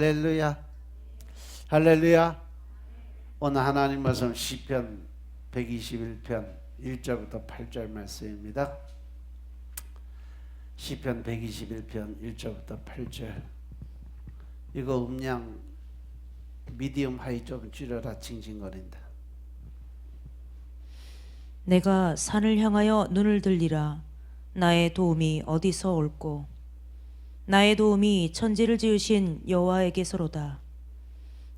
할렐루야. 할렐루야. 오늘 하나님 말씀 시편 121편 1절부터 8절 말씀입니다. 시편 121편 1절부터 8절. 이거 음량 미디엄 하이 좀 줄여라. 징징거린다. 내가 산을 향하여 눈을 들리라. 나의 도움이 어디서 올꼬? 나의 도움이 천지를 지으신 여호와에게서로다.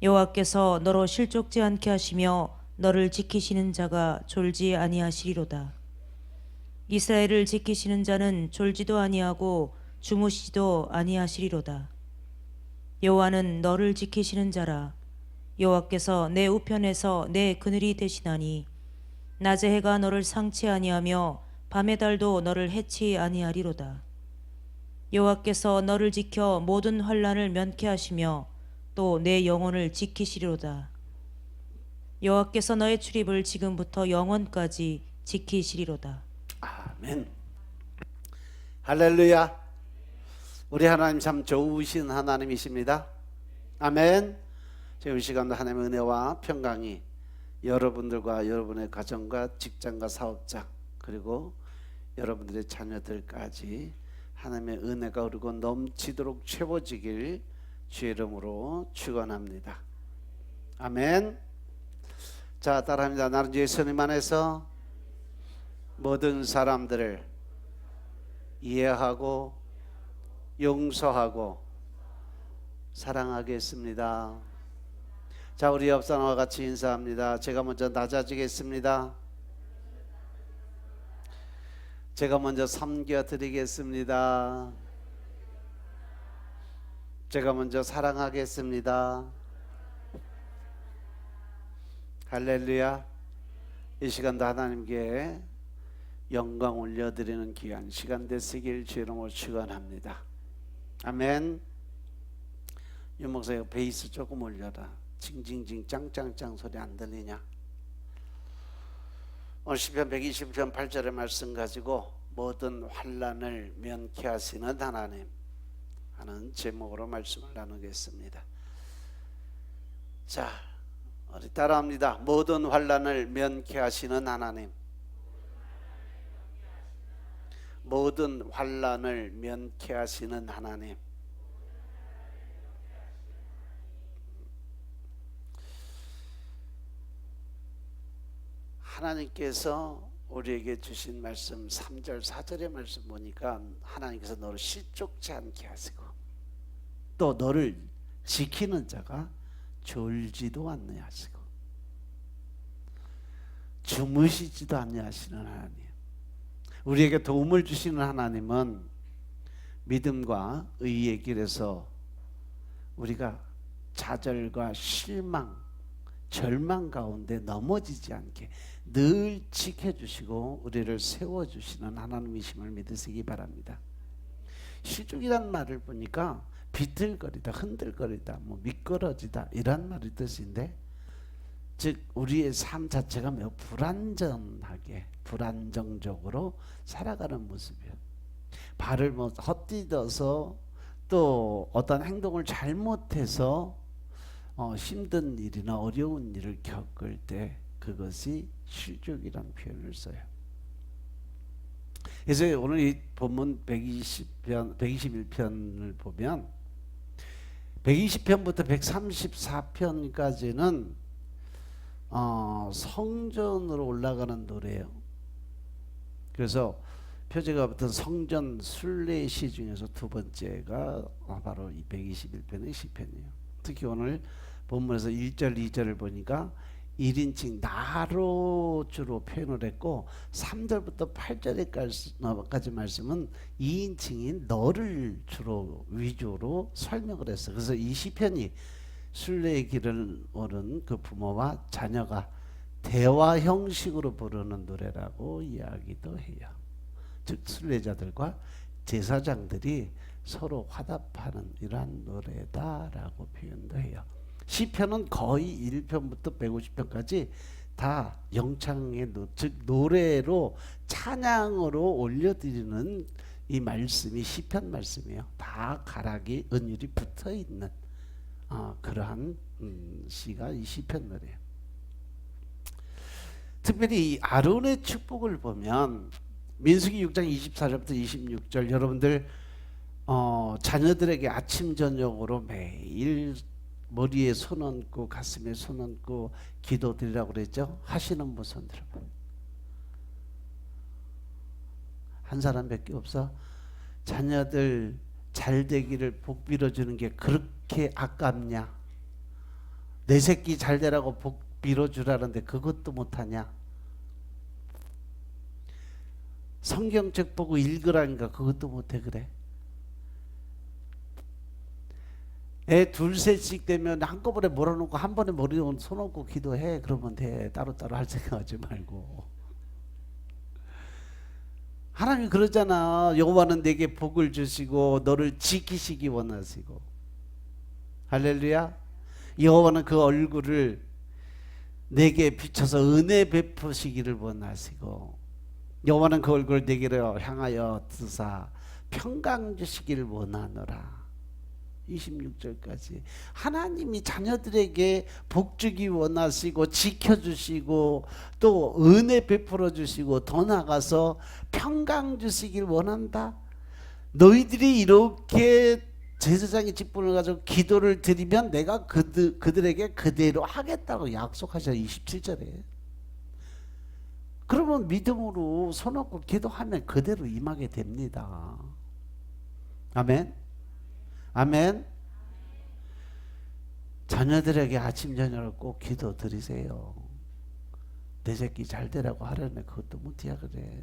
여호와께서 너로 실족지 않게 하시며 너를 지키시는 자가 졸지 아니하시리로다. 이스라엘을 지키시는 자는 졸지도 아니하고 주무시지도 아니하시리로다. 여호와는 너를 지키시는 자라. 여호와께서 내 우편에서 내 그늘이 되시나니 낮의 해가 너를 상치 아니하며 밤의 달도 너를 해치 아니하리로다. 여호와께서 너를 지켜 모든 환난을 면케 하시며 또 내 영혼을 지키시리로다. 여호와께서 너의 출입을 지금부터 영원까지 지키시리로다. 아멘. 할렐루야. 우리 하나님 참 좋으신 하나님이십니다. 아멘. 지금 이 시간도 하나님의 은혜와 평강이 여러분들과 여러분의 가정과 직장과 사업장 그리고 여러분들의 자녀들까지 하나님의 은혜가 흐르고 넘치도록 채워지길 주의 이름으로 축원합니다. 아멘. 자, 따라합니다. 나는 예수님 안에서 모든 사람들을 이해하고 용서하고 사랑하겠습니다. 자, 우리 옆 사람과 같이 인사합니다. 제가 먼저 낮아지겠습니다. 제가 먼저 섬겨드리겠습니다. 제가 먼저 사랑하겠습니다. 할렐루야. 이 시간도 하나님께 영광 올려드리는 귀한 시간 되시길 주의 이름으로 축원합니다. 아멘. 유목사 베이스 조금 올려라. 징징징 짱짱짱 소리 안 들리냐? 오늘 시편 120편 8절의 말씀 가지고 모든 환난을 면케 하시는 하나님 하는 제목으로 말씀을 나누겠습니다. 자, 우리 따라합니다. 모든 환난을 면케 하시는 하나님. 모든 환난을 면케 하시는 하나님. 하나님께서 우리에게 주신 말씀 3절 4절의 말씀 보니까 하나님께서 너를 실족지 않게 하시고 또 너를 지키는 자가 졸지도 않게 하시고 주무시지도 않게 하시는 하나님. 우리에게 도움을 주시는 하나님은 믿음과 의의 길에서 우리가 좌절과 실망, 절망 가운데 넘어지지 않게 늘 지켜주시고 우리를 세워주시는 하나님이심을 믿으시기 바랍니다. 실족이란 말을 보니까 비틀거리다, 흔들거리다, 미끄러지다 이런 말의 뜻인데, 즉 우리의 삶 자체가 매우 불안정하게, 불안정적으로 살아가는 모습이에요. 발을 헛디뎌서 또 어떤 행동을 잘못해서 힘든 일이나 어려운 일을 겪을 때 그것이 실족이라는 표현을 써요. 그래서 오늘 이 본문 121편을 보면 120편부터 134편까지는 성전으로 올라가는 노래예요. 그래서 표제가 붙은 성전 순례시 중에서 두 번째가 바로 이 121편의 시편이에요. 특히 오늘 본문에서 1절 2절을 보니까 1인칭 나로 주로 표현을 했고 3절부터 8절까지 말씀은 2인칭인 너를 주로 위주로 설명을 했어요. 그래서 이 시편이 순례의 길을 오른 그 부모와 자녀가 대화 형식으로 부르는 노래라고 이야기도 해요. 즉 순례자들과 제사장들이 서로 화답하는 이러한 노래다라고 표현도 해요. 시편은 거의 1편부터 150편까지 다 영창의 즉 노래로 찬양으로 올려드리는 이 말씀이 시편 말씀이에요. 다 가락이 은율이 붙어있는 그러한 시가 이 시편 노래예요. 특별히 이 아론의 축복을 보면 민수기 6장 24절부터 26절 여러분들 자녀들에게 아침 저녁으로 매일 머리에 손 얹고 가슴에 손 얹고 기도드리라고 그랬죠. 하시는 분 손 들어봐. 한 사람밖에 없어. 자녀들 잘 되기를 복 빌어주는 게 그렇게 아깝냐? 내 새끼 잘 되라고 복 빌어주라는데 그것도 못하냐? 성경책 보고 읽으라니까 그것도 못해. 그래? 애 둘 셋씩 되면 한꺼번에 몰아놓고 한 번에 머리에 손 얹고 기도해. 그러면 돼. 따로따로 할 생각하지 말고. 하나님 그러잖아. 여호와는 내게 복을 주시고 너를 지키시기 원하시고. 할렐루야. 여호와는 그 얼굴을 내게 비춰서 은혜 베푸시기를 원하시고 여호와는 그 얼굴을 내게로 향하여 드사 평강 주시기를 원하노라. 26절까지 하나님이 자녀들에게 복 주기 원하시고 지켜주시고 또 은혜 베풀어 주시고 더 나아가서 평강 주시길 원한다. 너희들이 이렇게 제사장의 직분을 가지고 기도를 드리면 내가 그들에게 그대로 하겠다고 약속하셔요. 27절에. 그러면 믿음으로 손 얹고 기도하면 그대로 임하게 됩니다. 아멘. 아멘. 자녀들에게 아침 저녁을 꼭 기도 드리세요. 내 새끼 잘 되라고 하려네. 그것도 못해야 그래.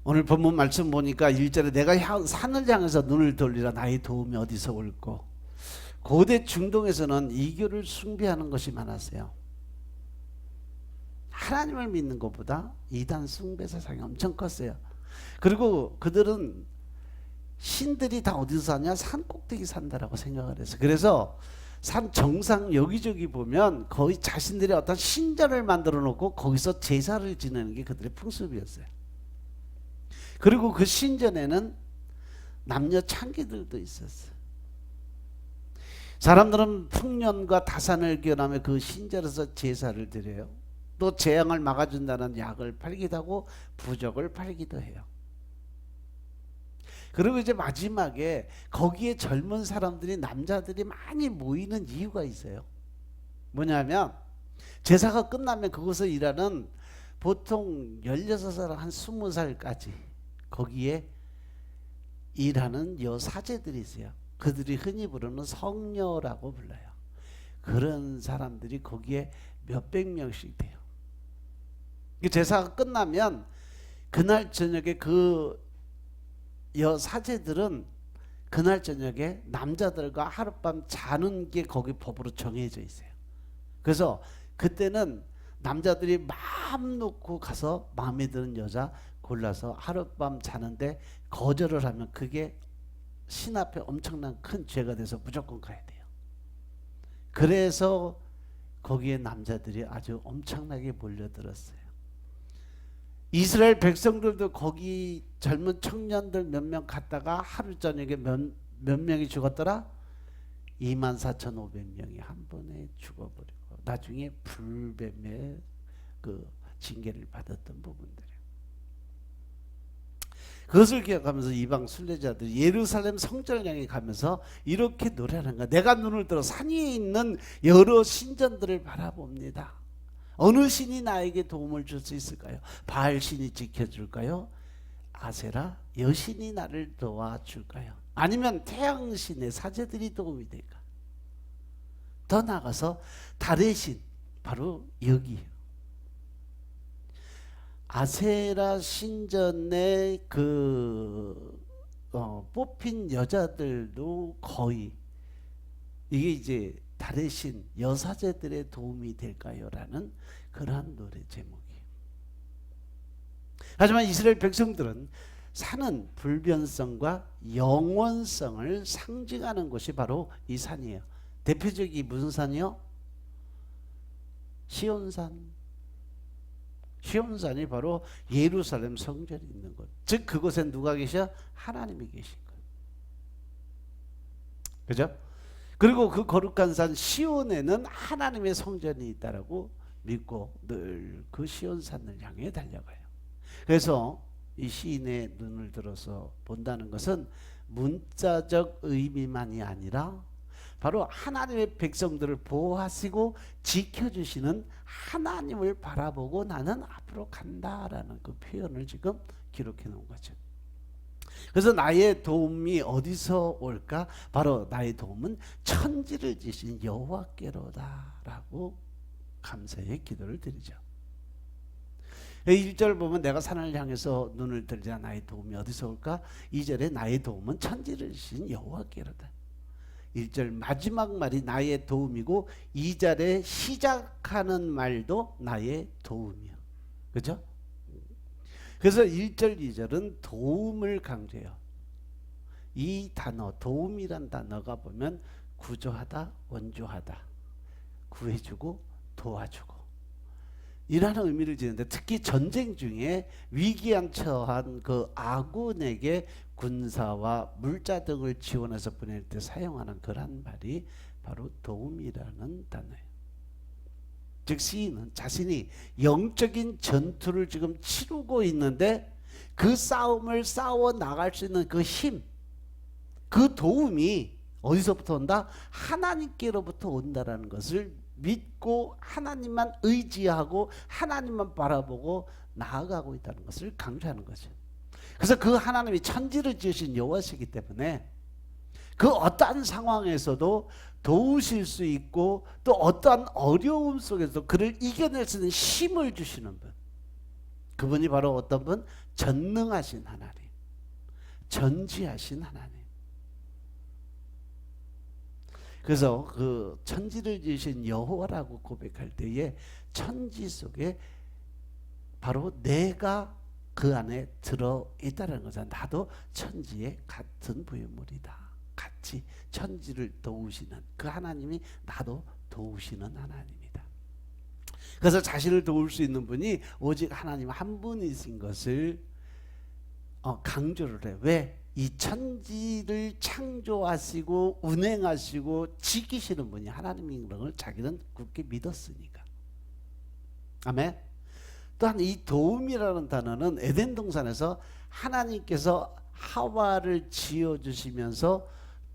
오늘 본문 말씀 보니까 1절에 내가 산을 향해서 눈을 돌리라 나의 도움이 어디서 올꼬. 고대 중동에서는 이교를 숭배하는 것이 많았어요. 하나님을 믿는 것보다 이단 숭배 사상이 엄청 컸어요. 그리고 그들은 신들이 다 어디서 사냐? 산 꼭대기 산다라고 생각을 했어요. 그래서 산 정상 여기저기 보면 거의 자신들의 어떤 신전을 만들어 놓고 거기서 제사를 지내는 게 그들의 풍습이었어요. 그리고 그 신전에는 남녀 창기들도 있었어요. 사람들은 풍년과 다산을 기원하며 그 신전에서 제사를 드려요. 또 재앙을 막아준다는 약을 팔기도 하고 부적을 팔기도 해요. 그리고 이제 마지막에 거기에 젊은 사람들이 남자들이 많이 모이는 이유가 있어요. 뭐냐면 제사가 끝나면 그곳에 일하는 보통 16살 한 20살까지 거기에 일하는 여사제들이 있어요. 그들이 흔히 부르는 성녀라고 불러요. 그런 사람들이 거기에 몇백 명씩 돼요. 제사가 끝나면 그날 저녁에 그 여사제들은 그날 저녁에 남자들과 하룻밤 자는 게 거기 법으로 정해져 있어요. 그래서 그때는 남자들이 마음 놓고 가서 마음에 드는 여자 골라서 하룻밤 자는데 거절을 하면 그게 신 앞에 엄청난 큰 죄가 돼서 무조건 가야 돼요. 그래서 거기에 남자들이 아주 엄청나게 몰려들었어요. 이스라엘 백성들도 거기 젊은 청년들 몇 명 갔다가 하루 저녁에 몇 명이 죽었더라? 24,500명이 한 번에 죽어버리고 나중에 불뱀의 그 징계를 받았던 부분들이에요. 그것을 기억하면서 이방 순례자들이 예루살렘 성전을 향해 가면서 이렇게 노래하는 거야. 내가 눈을 들어 산 위에 있는 여러 신전들을 바라봅니다. 어느 신이 나에게 도움을 줄 수 있을까요? 바알 신이 지켜줄까요? 아세라 여신이 나를 도와줄까요? 아니면 태양신의 사제들이 도움이 될까? 더 나아가서 달의 신 바로 여기 아세라 신전의 뽑힌 여자들도 거의 이게 이제 달의 신 여사제들의 도움이 될까요? 라는 그러한 노래 제목이에요. 하지만 이스라엘 백성들은 산은 불변성과 영원성을 상징하는 곳이 바로 이 산이에요. 대표적이 무슨 산이요? 시온산. 시온산이 바로 예루살렘 성전이 있는 곳. 즉 그곳에 누가 계셔? 하나님이 계신 것. 그죠? 그리고 그 거룩한 산 시온에는 하나님의 성전이 있다라고 믿고 늘 그 시온산을 향해 달려가요. 그래서 이 시인의 눈을 들어서 본다는 것은 문자적 의미만이 아니라 바로 하나님의 백성들을 보호하시고 지켜주시는 하나님을 바라보고 나는 앞으로 간다라는 그 표현을 지금 기록해 놓은 거죠. 그래서 나의 도움이 어디서 올까? 바로 나의 도움은 천지를 지신 여호와께로다라고 감사의 기도를 드리죠. 1절 보면 내가 산을 향해서 눈을 들자 나의 도움이 어디서 올까? 2절에 나의 도움은 천지를 지신 여호와께로다. 1절 마지막 말이 나의 도움이고 2절에 시작하는 말도 나의 도움이요. 그죠? 그래서 1절 2절은 도움을 강조해요. 이 단어 도움이란 단어가 보면 구조하다, 원조하다, 구해주고 도와주고 이라는 의미를 지는데 특히 전쟁 중에 위기에 처한 그 아군에게 군사와 물자 등을 지원해서 보낼 때 사용하는 그런 말이 바로 도움이라는 단어예요. 즉 시인은 자신이 영적인 전투를 지금 치르고 있는데 그 싸움을 싸워 나갈 수 있는 그 힘, 그 도움이 어디서부터 온다? 하나님께로부터 온다라는 것을 믿고 하나님만 의지하고 하나님만 바라보고 나아가고 있다는 것을 강조하는 거죠. 그래서 그 하나님이 천지를 지으신 여호와시기 때문에 그 어떠한 상황에서도 도우실 수 있고 또 어떠한 어려움 속에서도 그를 이겨낼 수 있는 힘을 주시는 분, 그분이 바로 어떤 분? 전능하신 하나님, 전지하신 하나님. 그래서 그 천지를 지으신 여호와라고 고백할 때에 천지 속에 바로 내가 그 안에 들어있다는 거잖아. 나도 천지의 같은 부유물이다. 같이 천지를 도우시는 그 하나님이 나도 도우시는 하나님이다. 그래서 자신을 도울 수 있는 분이 오직 하나님 한 분이신 것을 강조를 해. 왜? 이 천지를 창조하시고 운행하시고 지키시는 분이 하나님인 걸 자기는 굳게 믿었으니까. 아멘. 또한 이 도움이라는 단어는 에덴 동산에서 하나님께서 하와를 지어주시면서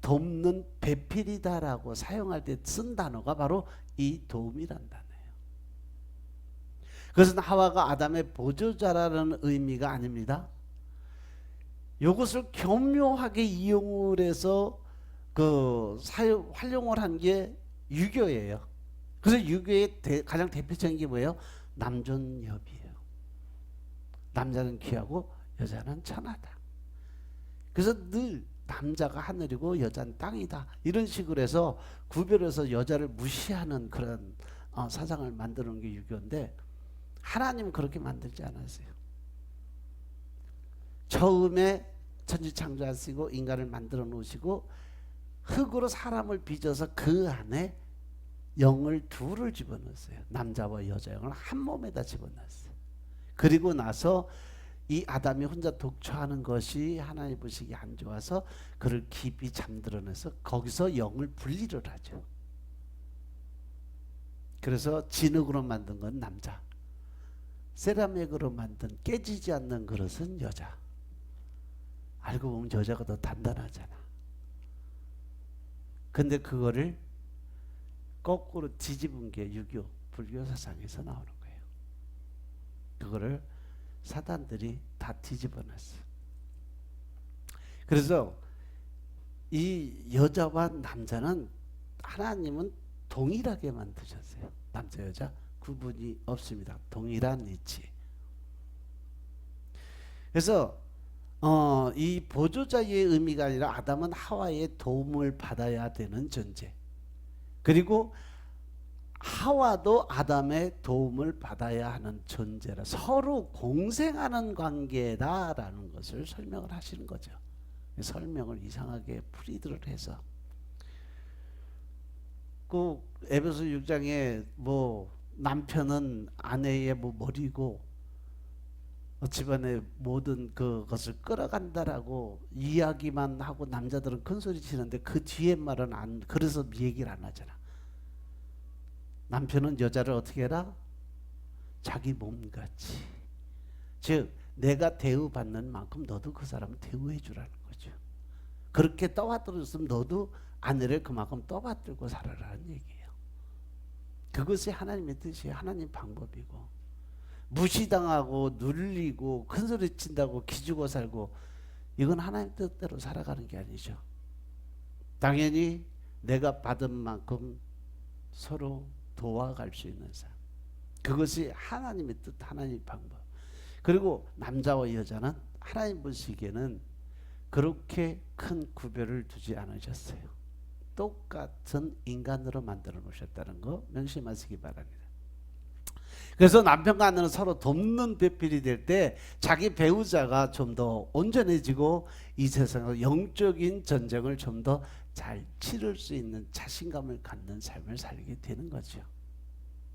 돕는 배필이다라고 사용할 때 쓴 단어가 바로 이 도움이란 단어예요. 그것은 하와가 아담의 보조자라는 의미가 아닙니다. 이것을 교묘하게 이용을 해서 활용을 한 게 유교예요. 그래서 유교의 가장 대표적인 게 뭐예요? 남존여비예요. 남자는 귀하고 여자는 천하다. 그래서 늘 남자가 하늘이고 여자는 땅이다. 이런 식으로 해서 구별해서 여자를 무시하는 그런 사상을 만드는 게 유교인데 하나님은 그렇게 만들지 않았어요. 처음에 천지 창조하시고 인간을 만들어 놓으시고 흙으로 사람을 빚어서 그 안에 영을 둘을 집어넣었어요. 남자와 여자 영을 한 몸에다 집어넣었어요. 그리고 나서 이 아담이 혼자 독처하는 것이 하나님 보시기 안 좋아서 그를 깊이 잠들어내서 거기서 영을 분리를 하죠. 그래서 진흙으로 만든 건 남자, 세라믹으로 만든 깨지지 않는 그릇은 여자. 알고 보면 여자가 더 단단하잖아. 근데 그거를 거꾸로 뒤집은 게 유교, 불교 사상에서 나오는 거예요. 그거를 사단들이 다 뒤집어 놨어. 그래서 이 여자와 남자는 하나님은 동일하게 만드셨어요. 남자 여자 구분이 없습니다. 동일한 이치. 그래서 이 보조자의 의미가 아니라 아담은 하와의 도움을 받아야 되는 존재, 그리고 하와도 아담의 도움을 받아야 하는 존재라 서로 공생하는 관계다라는 것을 설명을 하시는 거죠. 설명을 이상하게 풀이들을 해서 그 에베소 6장에 뭐 남편은 아내의 뭐 머리고 집안의 모든 그것을 끌어간다라고 이야기만 하고 남자들은 큰 소리 치는데 그 뒤에 말은 안, 그래서 얘기를 안 하잖아. 남편은 여자를 어떻게 해라? 자기 몸같이. 즉 내가 대우받는 만큼 너도 그 사람을 대우해 주라는 거죠. 그렇게 떠받들었으면 너도 아내를 그만큼 떠받들고 살아라는 얘기예요. 그것이 하나님의 뜻이에요. 하나님 방법이고. 무시당하고 눌리고 큰소리 친다고 기죽어 살고 이건 하나님 뜻대로 살아가는 게 아니죠. 당연히 내가 받은 만큼 서로 도와갈 수 있는 삶. 그것이 하나님의 뜻, 하나님의 방법. 그리고 남자와 여자는 하나님 보시기에는 그렇게 큰 구별을 두지 않으셨어요. 똑같은 인간으로 만들어 놓으셨다는 거 명심하시기 바랍니다. 그래서 남편과 아내는 서로 돕는 배필이 될 때 자기 배우자가 좀 더 온전해지고 이 세상에서 영적인 전쟁을 좀 더 잘 치를 수 있는 자신감을 갖는 삶을 살게 되는 거죠.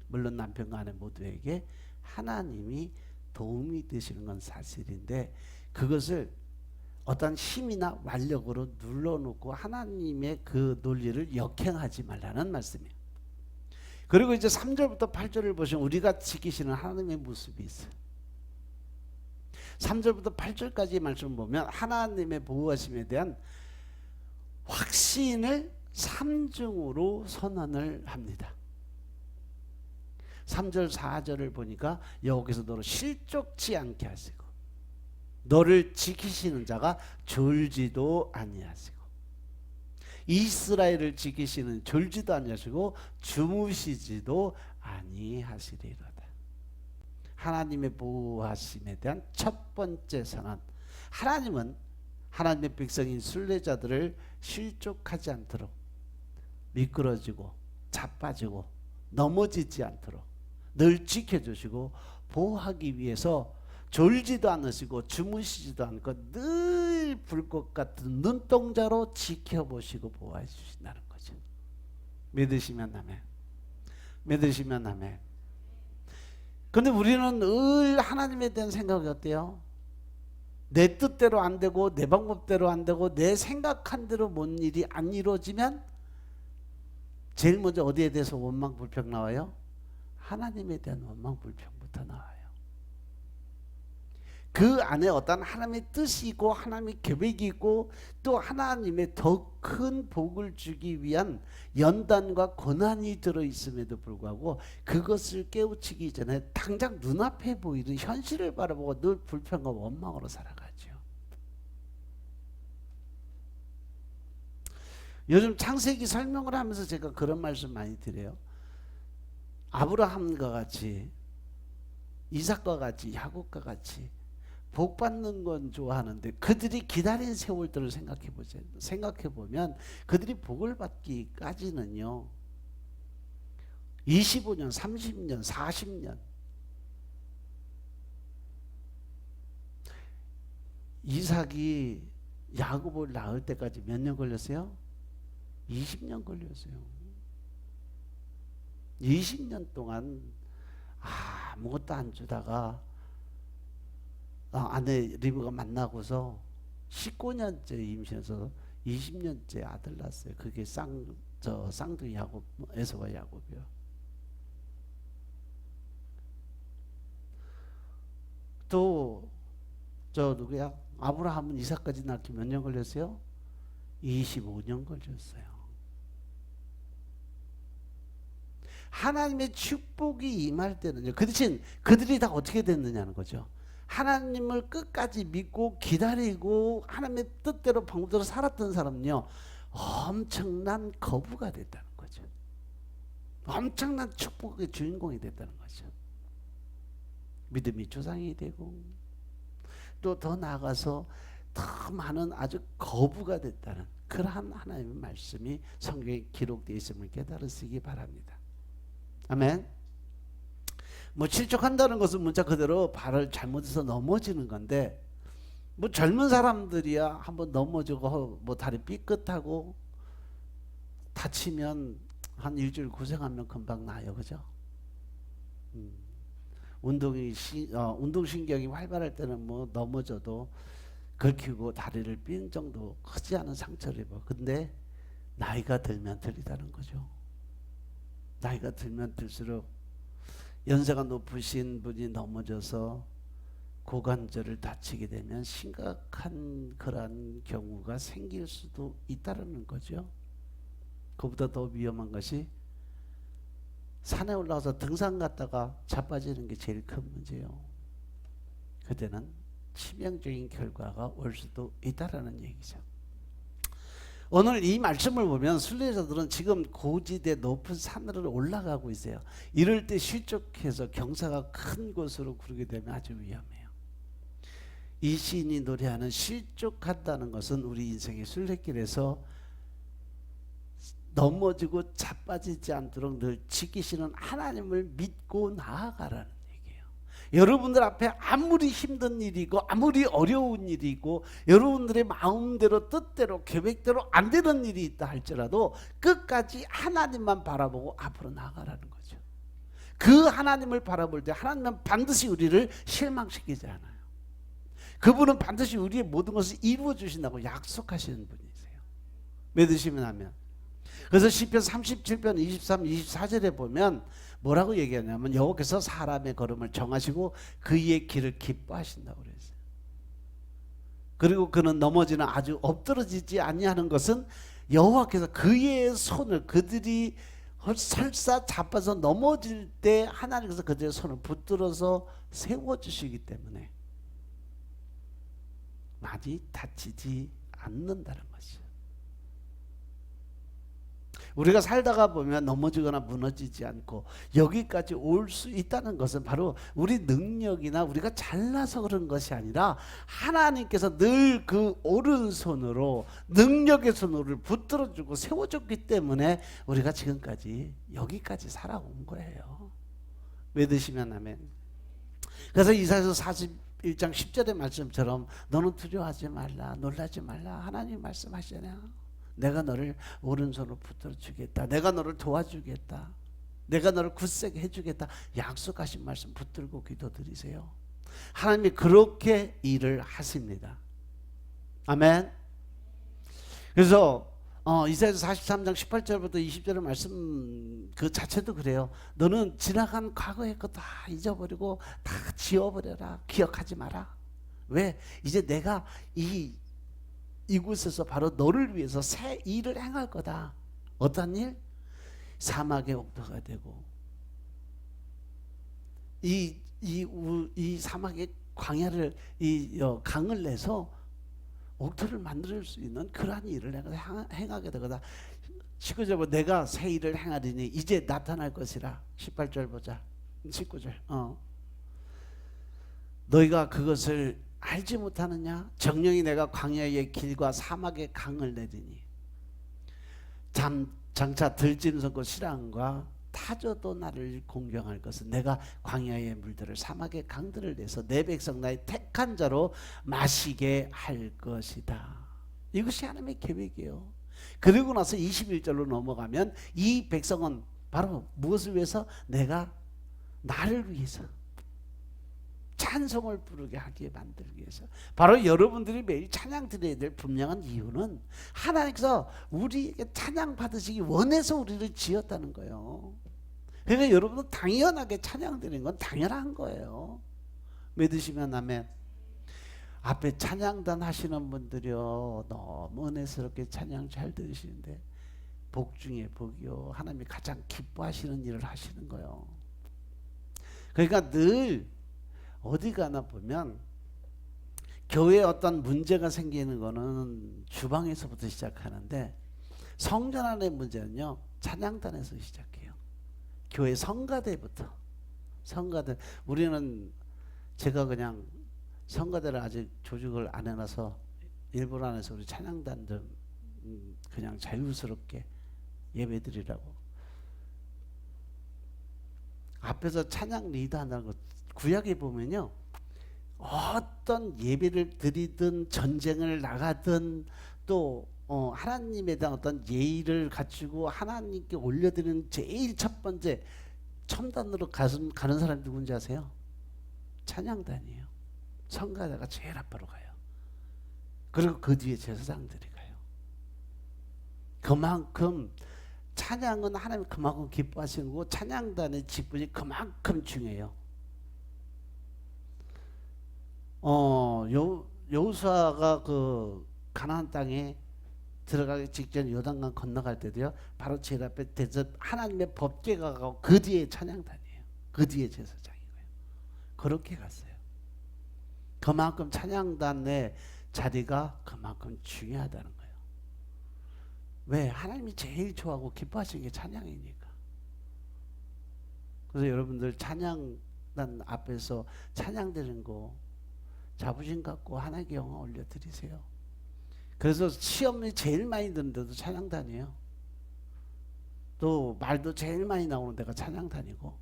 물론 남편과 아내 모두에게 하나님이 도움이 되시는 건 사실인데 그것을 어떤 힘이나 완력으로 눌러놓고 하나님의 그 논리를 역행하지 말라는 말씀이에요. 그리고 이제 3절부터 8절을 보시면 우리가 지키시는 하나님의 모습이 있어요. 3절부터 8절까지의 말씀을 보면 하나님의 보호하심에 대한 확신을 3중으로 선언을 합니다. 3절 4절을 보니까 여기서 너를 실족치 않게 하시고 너를 지키시는 자가 졸지도 아니하시고 이스라엘을 지키시는 졸지도 아니하시고 주무시지도 아니하시리로다. 하나님의 보호하심에 대한 첫 번째 선언. 하나님은 하나님의 백성인 순례자들을 실족하지 않도록 미끄러지고 자빠지고 넘어지지 않도록 늘 지켜주시고 보호하기 위해서 졸지도 않으시고 주무시지도 않고 늘 불꽃 같은 눈동자로 지켜보시고 보호해 주신다는 거죠. 믿으시면 아멘. 믿으시면 아멘. 근데 우리는 늘 하나님에 대한 생각이 어때요? 내 뜻대로 안 되고 내 방법대로 안 되고 내 생각한 대로 뭔 일이 안 이루어지면 제일 먼저 어디에 대해서 원망 불평 나와요? 하나님에 대한 원망 불평부터 나와요. 그 안에 어떤 하나님의 뜻이 있고 하나님의 계획이 있고 또 하나님의 더 큰 복을 주기 위한 연단과 고난이 들어있음에도 불구하고 그것을 깨우치기 전에 당장 눈앞에 보이는 현실을 바라보고 늘 불평과 원망으로 살아가죠. 요즘 창세기 설명을 하면서 제가 그런 말씀 많이 드려요. 아브라함과 같이 이삭과 같이 야곱과 같이 복 받는 건 좋아하는데 그들이 기다린 세월들을 생각해 보면 그들이 복을 받기까지는요 25년, 30년, 40년. 이삭이 야곱을 낳을 때까지 몇 년 걸렸어요? 20년 걸렸어요. 20년 동안 아무것도 안 주다가 아내 리브가 만나고서 19년째 임신해서 20년째 아들 낳았어요. 그게 쌍둥이 야곱, 에서와 야곱이요. 또 누구야? 아브라함은 이삭까지 낳기 몇 년 걸렸어요? 25년 걸렸어요. 하나님의 축복이 임할 때는요. 그 대신 그들이 다 어떻게 됐느냐는 거죠. 하나님을 끝까지 믿고 기다리고 하나님의 뜻대로 방법대로 살았던 사람은요 엄청난 거부가 됐다는 거죠. 엄청난 축복의 주인공이 됐다는 거죠. 믿음이 조상이 되고 또 더 나아가서 더 많은 아주 거부가 됐다는 그러한 하나님의 말씀이 성경에 기록되어 있음을 깨달으시기 바랍니다. 아멘. 뭐 실족한다는 것은 문자 그대로 발을 잘못해서 넘어지는 건데 뭐 젊은 사람들이야 한번 넘어지고 뭐 다리 삐끗하고 다치면 한 일주일 고생하면 금방 나요, 그죠? 운동신경이 활발할 때는 뭐 넘어져도 긁히고 다리를 삔 정도 크지 않은 상처를 입어. 근데 나이가 들면 들리다는 거죠. 나이가 들면 들수록 연세가 높으신 분이 넘어져서 고관절을 다치게 되면 심각한 그러한 경우가 생길 수도 있다는 거죠. 그보다 더 위험한 것이 산에 올라가서 등산 갔다가 자빠지는 게 제일 큰 문제예요. 그때는 치명적인 결과가 올 수도 있다라는 얘기죠. 오늘 이 말씀을 보면 순례자들은 지금 고지대 높은 산으로 올라가고 있어요. 이럴 때 실족해서 경사가 큰 곳으로 구르게 되면 아주 위험해요. 이 시인이 노래하는 실족한다는 것은 우리 인생의 순례길에서 넘어지고 자빠지지 않도록 늘 지키시는 하나님을 믿고 나아가라는 얘기예요. 여러분들 앞에 아무리 힘든 일이고 아무리 어려운 일이고 여러분들의 마음대로 뜻대로 계획대로 안 되는 일이 있다 할지라도 끝까지 하나님만 바라보고 앞으로 나아가라는 거죠. 그 하나님을 바라볼 때 하나님은 반드시 우리를 실망시키지 않아요. 그분은 반드시 우리의 모든 것을 이루어 주신다고 약속하시는 분이세요. 믿으시면 하면. 그래서 시편 37편 23, 24절에 보면 뭐라고 얘기하냐면 여호와께서 사람의 걸음을 정하시고 그의 길을 기뻐하신다고 그랬어요. 그리고 그는 넘어지는 아주 엎드러지지 아니하는 것은 여호와께서 그의 손을 그들이 설사 자빠서 넘어질 때 하나님께서 그들의 손을 붙들어서 세워주시기 때문에 많이 다치지 않는다는 것이죠. 우리가 살다가 보면 넘어지거나 무너지지 않고 여기까지 올 수 있다는 것은 바로 우리 능력이나 우리가 잘나서 그런 것이 아니라 하나님께서 늘 그 오른손으로 능력의 손으로 붙들어주고 세워줬기 때문에 우리가 지금까지 여기까지 살아온 거예요. 믿으시면 아멘. 그래서 이사야서 41장 10절의 말씀처럼 너는 두려워하지 말라, 놀라지 말라. 하나님 말씀하시잖아요. 내가 너를 오른손으로 붙들어 주겠다. 내가 너를 도와주겠다. 내가 너를 굳세게 해주겠다. 약속하신 말씀 붙들고 기도드리세요. 하나님이 그렇게 일을 하십니다. 아멘. 그래서 이사야서 43장 18절부터 20절의 말씀 그 자체도 그래요. 너는 지나간 과거의 것 다 잊어버리고 다 지워버려라. 기억하지 마라. 왜? 이제 내가 이곳에서 바로 너를 위해서 새 일을 행할 거다. 어떤 일? 사막의 옥토가 되고 이 사막의 광야를 강을 내서 옥토를 만들 수 있는 그러한 일을 내가 행하게 되거다. 19절 내가 새 일을 행하리니 이제 나타날 것이라. 18절 보자. 19절 너희가 그것을 알지 못하느냐? 정령이 내가 광야의 길과 사막의 강을 내리니 장차 들짐승과 실랑과 타조도 나를 공경할 것은 내가 광야의 물들을 사막의 강들을 내서 내 백성 나의 택한 자로 마시게 할 것이다. 이것이 하나님의 계획이에요. 그리고 나서 21절로 넘어가면 이 백성은 바로 무엇을 위해서? 내가 나를 위해서 찬송을 부르게 하게 만들기 위해서. 바로 여러분들이 매일 찬양 드려야 될 분명한 이유는 하나님께서 우리에게 찬양 받으시기 원해서 우리를 지었다는 거예요. 그러니까 여러분은 당연하게 찬양 드리는 건 당연한 거예요. 믿으시면 아멘. 앞에 찬양단 하시는 분들이요 너무 은혜스럽게 찬양 잘 들으시는데 복 중에 복이요. 하나님이 가장 기뻐하시는 일을 하시는 거예요. 그러니까 늘 어디 가나 보면 교회에 어떤 문제가 생기는 거는 주방에서부터 시작하는데 성전 안의 문제는요 찬양단에서 시작해요. 교회 성가대부터. 성가대. 우리는 제가 그냥 성가대를 아직 조직을 안 해놔서 일부러 안 해서 우리 찬양단 좀 그냥 자유스럽게 예배드리라고. 앞에서 찬양 리더 한다는 것 구약에 보면요 어떤 예배를 드리든 전쟁을 나가든 또 하나님에 대한 어떤 예의를 갖추고 하나님께 올려드리는 제일 첫 번째 첨단으로 가는 사람이 누군지 아세요? 찬양단이에요. 성가대가 제일 앞으로 가요. 그리고 그 뒤에 제사장들이 가요. 그만큼 찬양은 하나님 그만큼 기뻐하시는 거고 찬양단의 직분이 그만큼 중요해요. 여호수아가 그 가나안 땅에 들어가기 직전 요단강 건너갈 때도요. 바로 제일 앞에 대접 하나님의 법궤가 가고 그 뒤에 찬양단이에요. 그 뒤에 제사장이고요. 그렇게 갔어요. 그만큼 찬양단의 자리가 그만큼 중요하다는 거예요. 왜? 하나님이 제일 좋아하고 기뻐하시는 게 찬양이니까. 그래서 여러분들 찬양단 앞에서 찬양 드리는 거 자부심 갖고 하나님께 영광 올려드리세요. 그래서 시험이 제일 많이 드는 데도 찬양단이에요. 또 말도 제일 많이 나오는 데가 찬양단이고.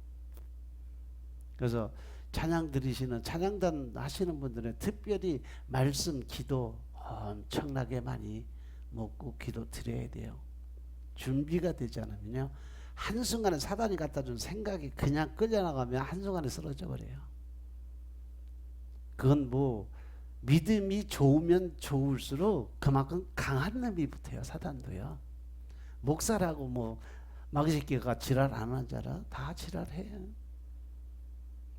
그래서 찬양 드리시는 찬양단 하시는 분들은 특별히 말씀 기도 엄청나게 많이 먹고 기도 드려야 돼요. 준비가 되지 않으면요 한순간에 사단이 갖다 준 생각이 그냥 끌려나가면 한순간에 쓰러져 버려요. 그건 뭐 믿음이 좋으면 좋을수록 그만큼 강한 놈이 붙어요. 사단도요. 목사라고 뭐 마귀 새끼가 지랄 안 하는 줄 알아? 다 지랄해.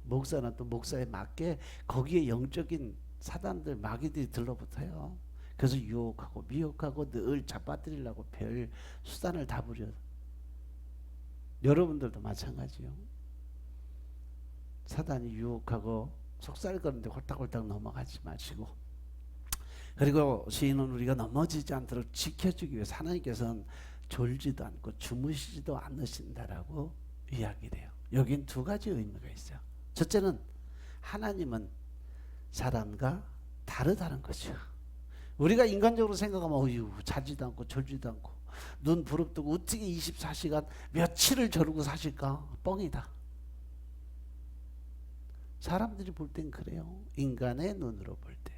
목사는 또 목사에 맞게 거기에 영적인 사단들 마귀들이 들러붙어요. 그래서 유혹하고 미혹하고 늘 잡아들이려고 별 수단을 다 부려. 여러분들도 마찬가지요. 사단이 유혹하고 속살거리는데 홀딱홀딱 넘어가지 마시고, 그리고 시인은 우리가 넘어지지 않도록 지켜주기 위해서 하나님께서는 졸지도 않고 주무시지도 않으신다라고 이야기를 해요. 여긴 두 가지 의미가 있어요. 첫째는 하나님은 사람과 다르다는 거죠. 우리가 인간적으로 생각하면 어휴 자지도 않고 졸지도 않고 눈 부릅뜨고 어떻게 24시간 며칠을 저러고 사실까? 뻥이다. 사람들이 볼 땐 그래요. 인간의 눈으로 볼 때.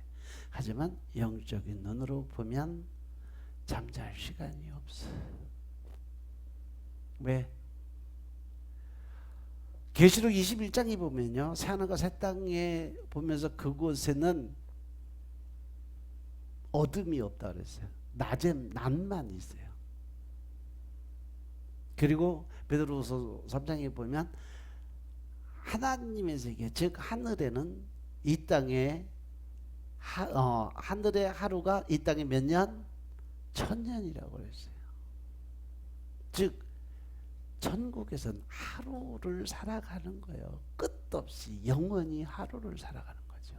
하지만 영적인 눈으로 보면 잠잘 시간이 없어. 왜? 계시록 21장에 보면요. 새하늘과 새 땅에 보면서 그곳에는 어둠이 없다 그랬어요. 낮에 낮만 있어요. 그리고 베드로후서 3장에 보면 하나님의 세계, 즉 하늘에는 이 땅에 하늘의 하루가 이 땅에 몇 년? 1000년이라고 그랬어요. 즉 천국에서는 하루를 살아가는 거예요. 끝없이 영원히 하루를 살아가는 거죠.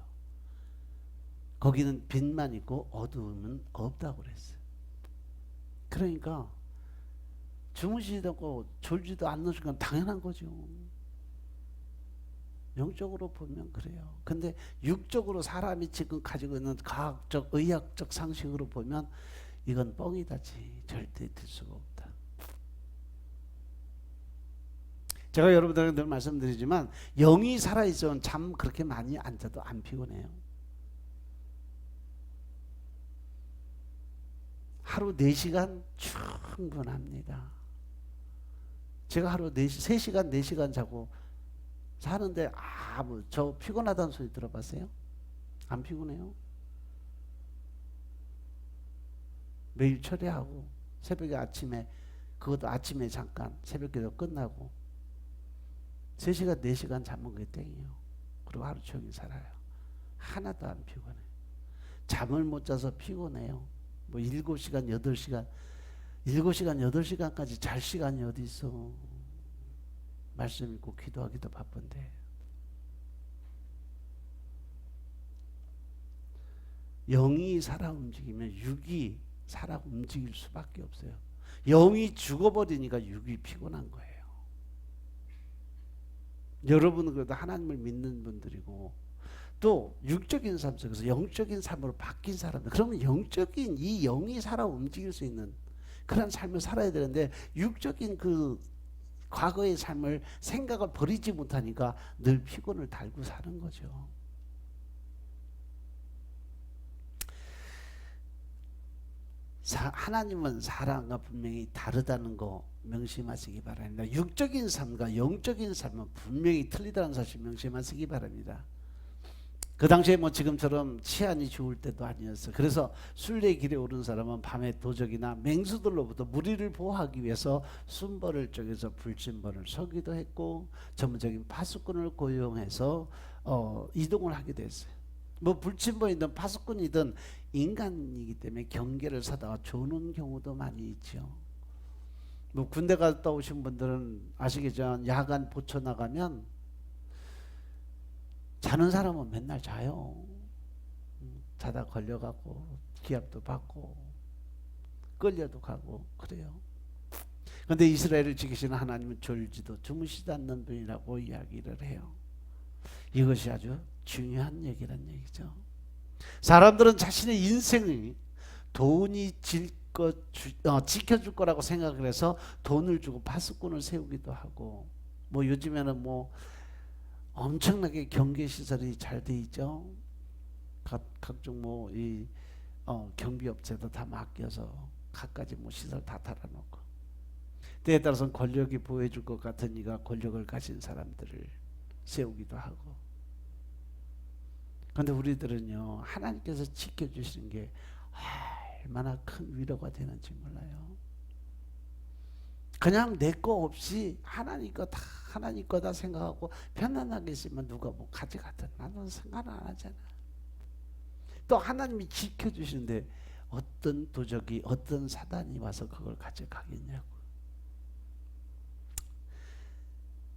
거기는 빛만 있고 어두움은 없다고 그랬어요. 그러니까 주무시지도 않고 졸지도 않는 순간 당연한 거죠. 영적으로 보면 그래요. 근데 육적으로 사람이 지금 가지고 있는 과학적 의학적 상식으로 보면 이건 뻥이다지 절대 될 수가 없다. 제가 여러분들에게 늘 말씀드리지만 영이 살아있으면 잠 그렇게 많이 안 자도 안 피곤해요. 하루 4시간 충분합니다. 제가 하루 3시간 4시간 자고 사는데 저 피곤하다는 소리 들어봤어요? 안 피곤해요? 매일 철회하고 새벽에 아침에 그것도 아침에 잠깐 새벽기도 끝나고 3시간 4시간 잠은 게 땡이에요. 그리고 하루 종일 살아요. 하나도 안 피곤해요. 잠을 못 자서 피곤해요. 뭐 7시간 8시간 7시간 8시간까지 잘 시간이 어디 있어. 말씀 읽고 기도하기도 바쁜데. 영이 살아 움직이면 육이 살아 움직일 수밖에 없어요. 영이 죽어버리니까 육이 피곤한 거예요. 여러분은 그래도 하나님을 믿는 분들이고 또 육적인 삶 속에서 영적인 삶으로 바뀐 사람들, 그러면 영적인 이 영이 살아 움직일 수 있는 그런 삶을 살아야 되는데 육적인 그 과거의 삶을 생각을 버리지 못하니까 늘 피곤을 달고 사는 거죠. 하나님은 사람과 분명히 다르다는 거 명심하시기 바랍니다. 육적인 삶과 영적인 삶은 분명히 틀리다는 사실 명심하시기 바랍니다. 그 당시에 뭐 지금처럼 치안이 좋을 때도 아니었어. 그래서 순례 길에 오른 사람은 밤에 도적이나 맹수들로부터 무리를 보호하기 위해서 순벌을 쪽에서 불침벌을 서기도 했고, 전문적인 파수꾼을 고용해서 이동을 하게 됐어요. 뭐 불침벌이든 파수꾼이든 인간이기 때문에 경계를 서다가 조는 경우도 많이 있죠. 뭐 군대 갔다 오신 분들은 아시겠지만 야간 보초 나가면 자는 사람은 맨날 자요. 자다 걸려가고 기합도 받고 끌려도 가고 그래요. 그런데 이스라엘을 지키시는 하나님은 졸지도 주무시지 않는 분이라고 이야기를 해요. 이것이 아주 중요한 얘기란 얘기죠. 사람들은 자신의 인생을 돈이 지켜줄 거라고 생각을 해서 돈을 주고 파수꾼을 세우기도 하고, 뭐 요즘에는 뭐 엄청나게 경계 시설이 잘 돼 있죠. 각종 뭐 이 경비 업체도 다 맡겨서 각가지 뭐 시설 다 달아놓고, 때에 따라서는 권력이 보여줄 것 같으니까 권력을 가진 사람들을 세우기도 하고. 그런데 우리들은요, 하나님께서 지켜주시는 게 얼마나 큰 위로가 되는지 몰라요. 그냥 내 거 없이 하나님 거 다 하나님 거다 생각하고 편안하게 있으면 누가 뭐 가져가든 나는 상관 안 하잖아. 또 하나님이 지켜주시는데 어떤 도적이 어떤 사단이 와서 그걸 가져가겠냐고.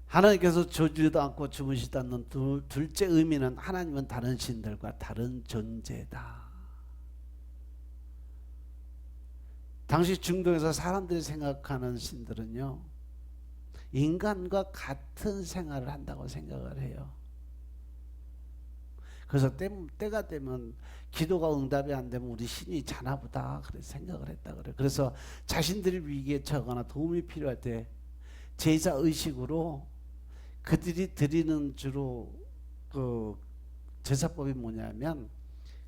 하나님께서 조지도 않고 주무시지 않는 둘째 의미는 하나님은 다른 신들과 다른 존재다. 당시 중동에서 사람들이 생각하는 신들은요, 인간과 같은 생활을 한다고 생각을 해요. 그래서 때가 되면 기도가 응답이 안 되면 우리 신이 자나보다 그래 생각을 했다 그래. 그래서 자신들이 위기에 처하거나 도움이 필요할 때 제사 의식으로 그들이 드리는 주로 그 제사법이 뭐냐면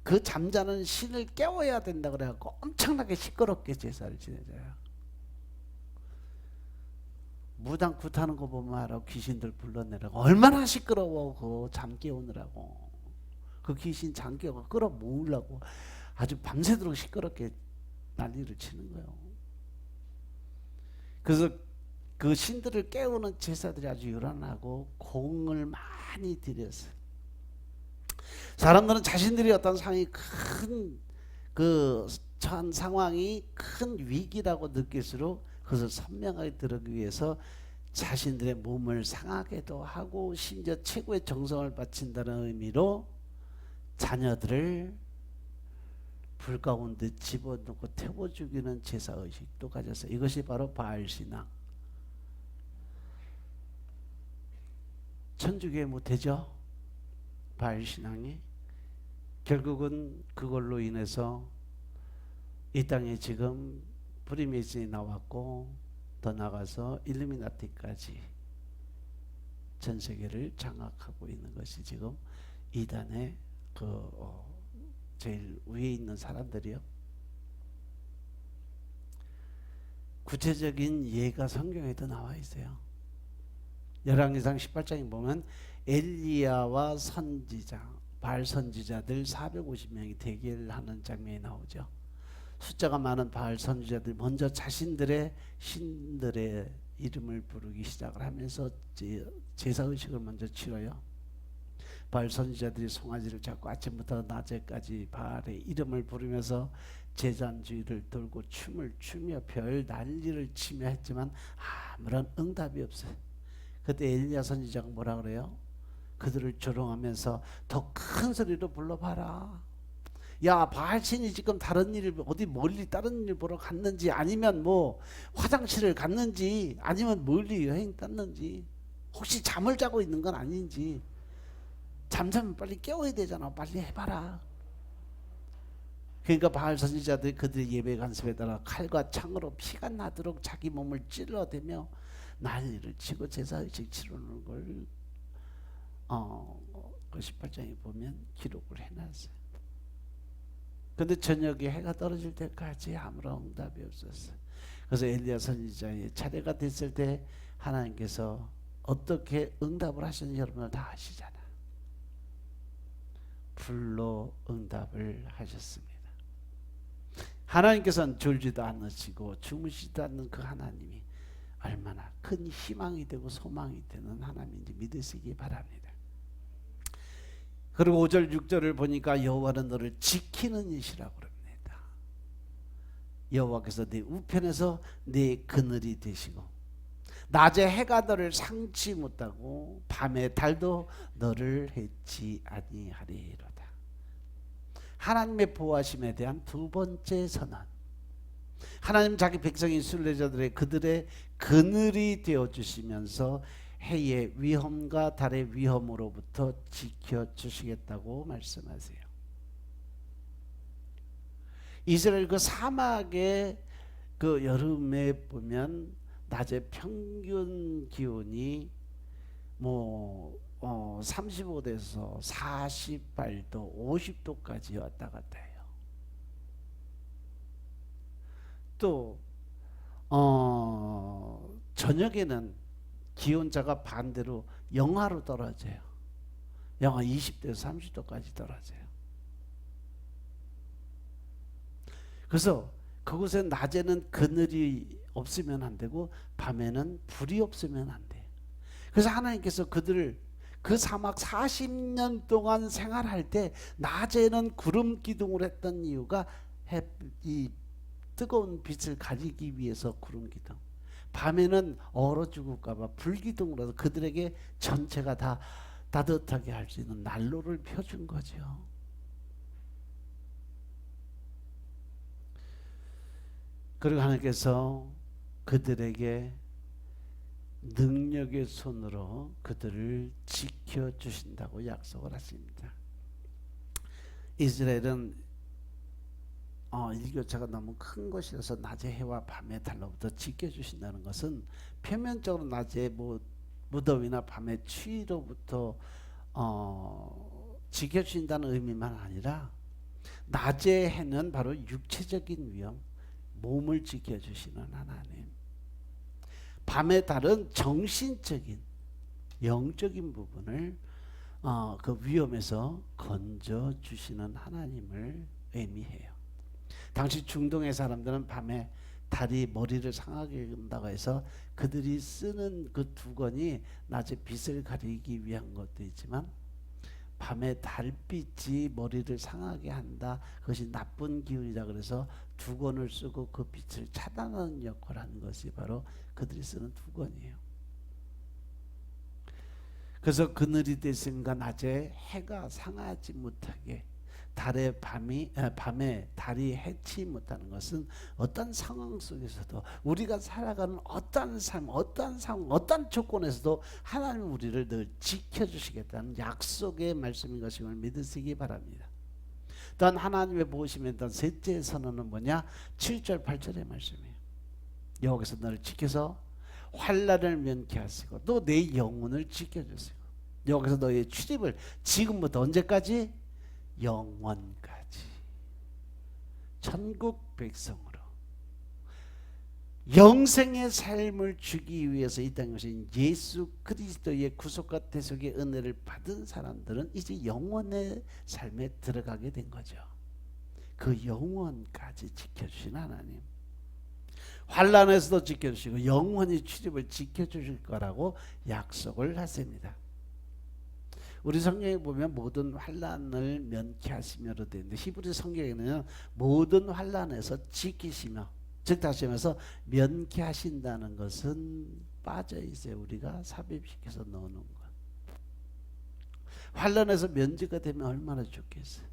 그 잠자는 신을 깨워야 된다 그래갖고 엄청나게 시끄럽게 제사를 지내줘요. 무당 굿하는 거 보면 알아. 귀신들 불러내라고 얼마나 시끄러워. 그 잠 깨우느라고 그 귀신 잠 깨워 끌어모으려고 아주 밤새도록 시끄럽게 난리를 치는 거예요. 그래서 그 신들을 깨우는 제사들이 아주 요란하고 공을 많이 들였어요. 사람들은 자신들이 어떤 상황이 처한 상황이 큰 위기라고 느낄수록 그것을 선명하게 들기 위해서 자신들의 몸을 상하게도 하고 심지어 최고의 정성을 바친다는 의미로 자녀들을 불 가운데 집어넣고 태워 죽이는 제사 의식도 가졌어요. 이것이 바로 바알 신앙. 천주교의 모태죠. 바알 신앙이 결국은 그걸로 인해서 이 땅에 지금 프리메이슨이 나왔고 더 나가서 일루미나티까지 전 세계를 장악하고 있는 것이 지금 이단의 제일 위에 있는 사람들이요. 구체적인 예가 성경에도 나와 있어요. 열왕기상 18장에 보면 엘리야와 선지자, 바알 선지자들 450명이 대결하는 장면이 나오죠. 숫자가 많은 바알 선지자들이 먼저 자신들의 신들의 이름을 부르기 시작을 하면서 제사의식을 먼저 치러요. 바알 선지자들이 송아지를 잡고 아침부터 낮에까지 바알의 이름을 부르면서 제잔주의를 돌고 춤을 추며 별 난리를 치며 했지만 아무런 응답이 없어요. 그때 엘리야 선지자가 뭐라 그래요? 그들을 조롱하면서 더 큰 소리로 불러봐라. 야, 바알신이 지금 다른 일을 어디 멀리 다른 일 보러 갔는지 아니면 뭐 화장실을 갔는지 아니면 멀리 여행 갔는지 혹시 잠을 자고 있는 건 아닌지 잠자면 빨리 깨워야 되잖아. 빨리 해봐라. 그러니까 바알 선지자들이 그들의 예배 간섭에 따라 칼과 창으로 피가 나도록 자기 몸을 찔러대며 난리를 치고 제사의식 치르는 걸 그 18장에 보면 기록을 해놨어요. 근데 저녁에 해가 떨어질 때까지 아무런 응답이 없었어요. 그래서 엘리야 선지자의 차례가 됐을 때 하나님께서 어떻게 응답을 하시는지 여러분들 다 아시잖아요. 불로 응답을 하셨습니다. 하나님께서는 졸지도 않으시고 주무시지도 않는 그 하나님이 얼마나 큰 희망이 되고 소망이 되는 하나님인지 믿으시기 바랍니다. 그리고 5절 6절을 보니까 여호와는 너를 지키는 이시라고 그럽니다. 여호와께서 네 우편에서 네 그늘이 되시고 낮에 해가 너를 상치 못하고 밤에 달도 너를 해치 아니하리로다. 하나님의 보호하심에 대한 두 번째 선언. 하나님 자기 백성인 순례자들의 그들의 그늘이 되어주시면서 해의 위험과 달의 위험으로부터 지켜주시겠다고 말씀하세요. 이스라엘 그 사막의 그 여름에 보면 낮에 평균 기온이 35도에서 48도, 50도까지 왔다 갔다 해요. 또 저녁에는 기온차가 반대로 영하로 떨어져요. 영하 20도에서 30도까지 떨어져요. 그래서 그곳에 낮에는 그늘이 없으면 안 되고 밤에는 불이 없으면 안 돼요. 그래서 하나님께서 그들을 그 사막 40년 동안 생활할 때 낮에는 구름 기둥을 했던 이유가 이 뜨거운 빛을 가리기 위해서 구름 기둥, 밤에는 얼어 죽을까 봐 불 기둥으로 해서 그들에게 전체가 다 따뜻하게 할 수 있는 난로를 펴준 거죠. 그리고 하나님께서 그들에게 능력의 손으로 그들을 지켜주신다고 약속을 하십니다. 이스라엘은 일교차가 너무 큰 것이라서 낮에 해와 밤에 달로부터 지켜주신다는 것은 표면적으로 낮에 무더위나 밤에 추위로부터 지켜주신다는 의미만 아니라 낮의 해는 바로 육체적인 위험, 몸을 지켜주시는 하나님, 밤의 달은 정신적인 영적인 부분을 그 위험에서 건져주시는 하나님을 의미해요. 당시 중동의 사람들은 밤에 달이 머리를 상하게 한다고 해서 그들이 쓰는 그 두건이 낮에 빛을 가리기 위한 것도 있지만 밤에 달빛이 머리를 상하게 한다, 그것이 나쁜 기운이다 그래서 두건을 쓰고 그 빛을 차단하는 역할을 하는 것이 바로 그들이 쓰는 두건이에요. 그래서 그늘이 됐으니까 낮에 해가 상하지 못하게, 밤에 달이 해치 못하는 것은 어떤 상황 속에서도 우리가 살아가는 어떤 삶, 어떤 상황, 어떤 조건에서도 하나님 우리를 늘 지켜주시겠다는 약속의 말씀인 것임을 믿으시기 바랍니다. 또한 하나님의 보호심에 대한 셋째 선언은 뭐냐? 7절 8절의 말씀이에요. 여호와께서 너를 지켜서 환난을 면케하시고 또 내 영혼을 지켜주시고 여호와께서 너의 출입을 지금부터 언제까지? 영원까지 천국 백성으로 영생의 삶을 주기 위해서 이 땅에 오신 예수 그리스도의 구속과 대속의 은혜를 받은 사람들은 이제 영원의 삶에 들어가게 된 거죠. 그 영원까지 지켜주신 하나님, 환난에서도 지켜주시고 영원히 출입을 지켜주실 거라고 약속을 하십니다. 우리 성경에 보면 모든 환난을 면케하시며로 되어 있는데 히브리 성경에는 모든 환난에서 지키시며, 즉 다시 말해서 면케하신다는 것은 빠져 있어요. 우리가 삽입시켜서 넣어놓은 것. 환난에서 면제가 되면 얼마나 좋겠어요.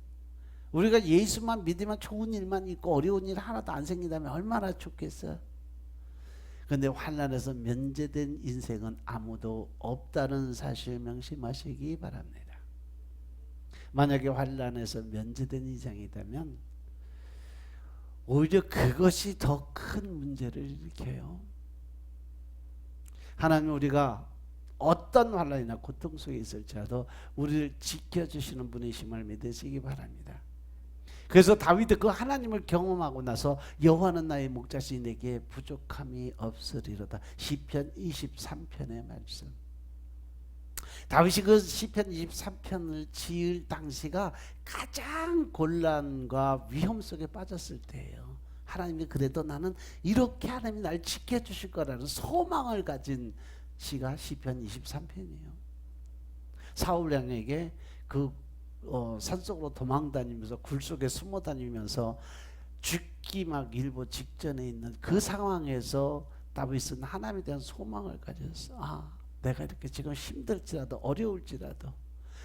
우리가 예수만 믿으면 좋은 일만 있고 어려운 일 하나도 안 생긴다면 얼마나 좋겠어요. 그런데 환난에서 면제된 인생은 아무도 없다는 사실 명심하시기 바랍니다. 만약에 환난에서 면제된 인생이라면 오히려 그것이 더 큰 문제를 일으켜요. 하나님, 우리가 어떤 환난이나 고통 속에 있을지라도 우리를 지켜주시는 분이심을 믿으시기 바랍니다. 그래서 다윗은 그 하나님을 경험하고 나서 여호와는 나의 목자시니 내게 부족함이 없으리로다. 시편 23편의 말씀. 다윗이 그 시편 23편을 지을 당시가 가장 곤란과 위험 속에 빠졌을 때예요. 하나님이 그래도 나는 이렇게 하나님이 날 지켜주실 거라는 소망을 가진 시가 시편 23편이에요. 사울 왕에게 그 산속으로 도망 다니면서 굴 속에 숨어 다니면서 죽기 막 일보 직전에 있는 그 상황에서 다윗은 하나님에 대한 소망을 가졌어. 내가 이렇게 지금 힘들지라도 어려울지라도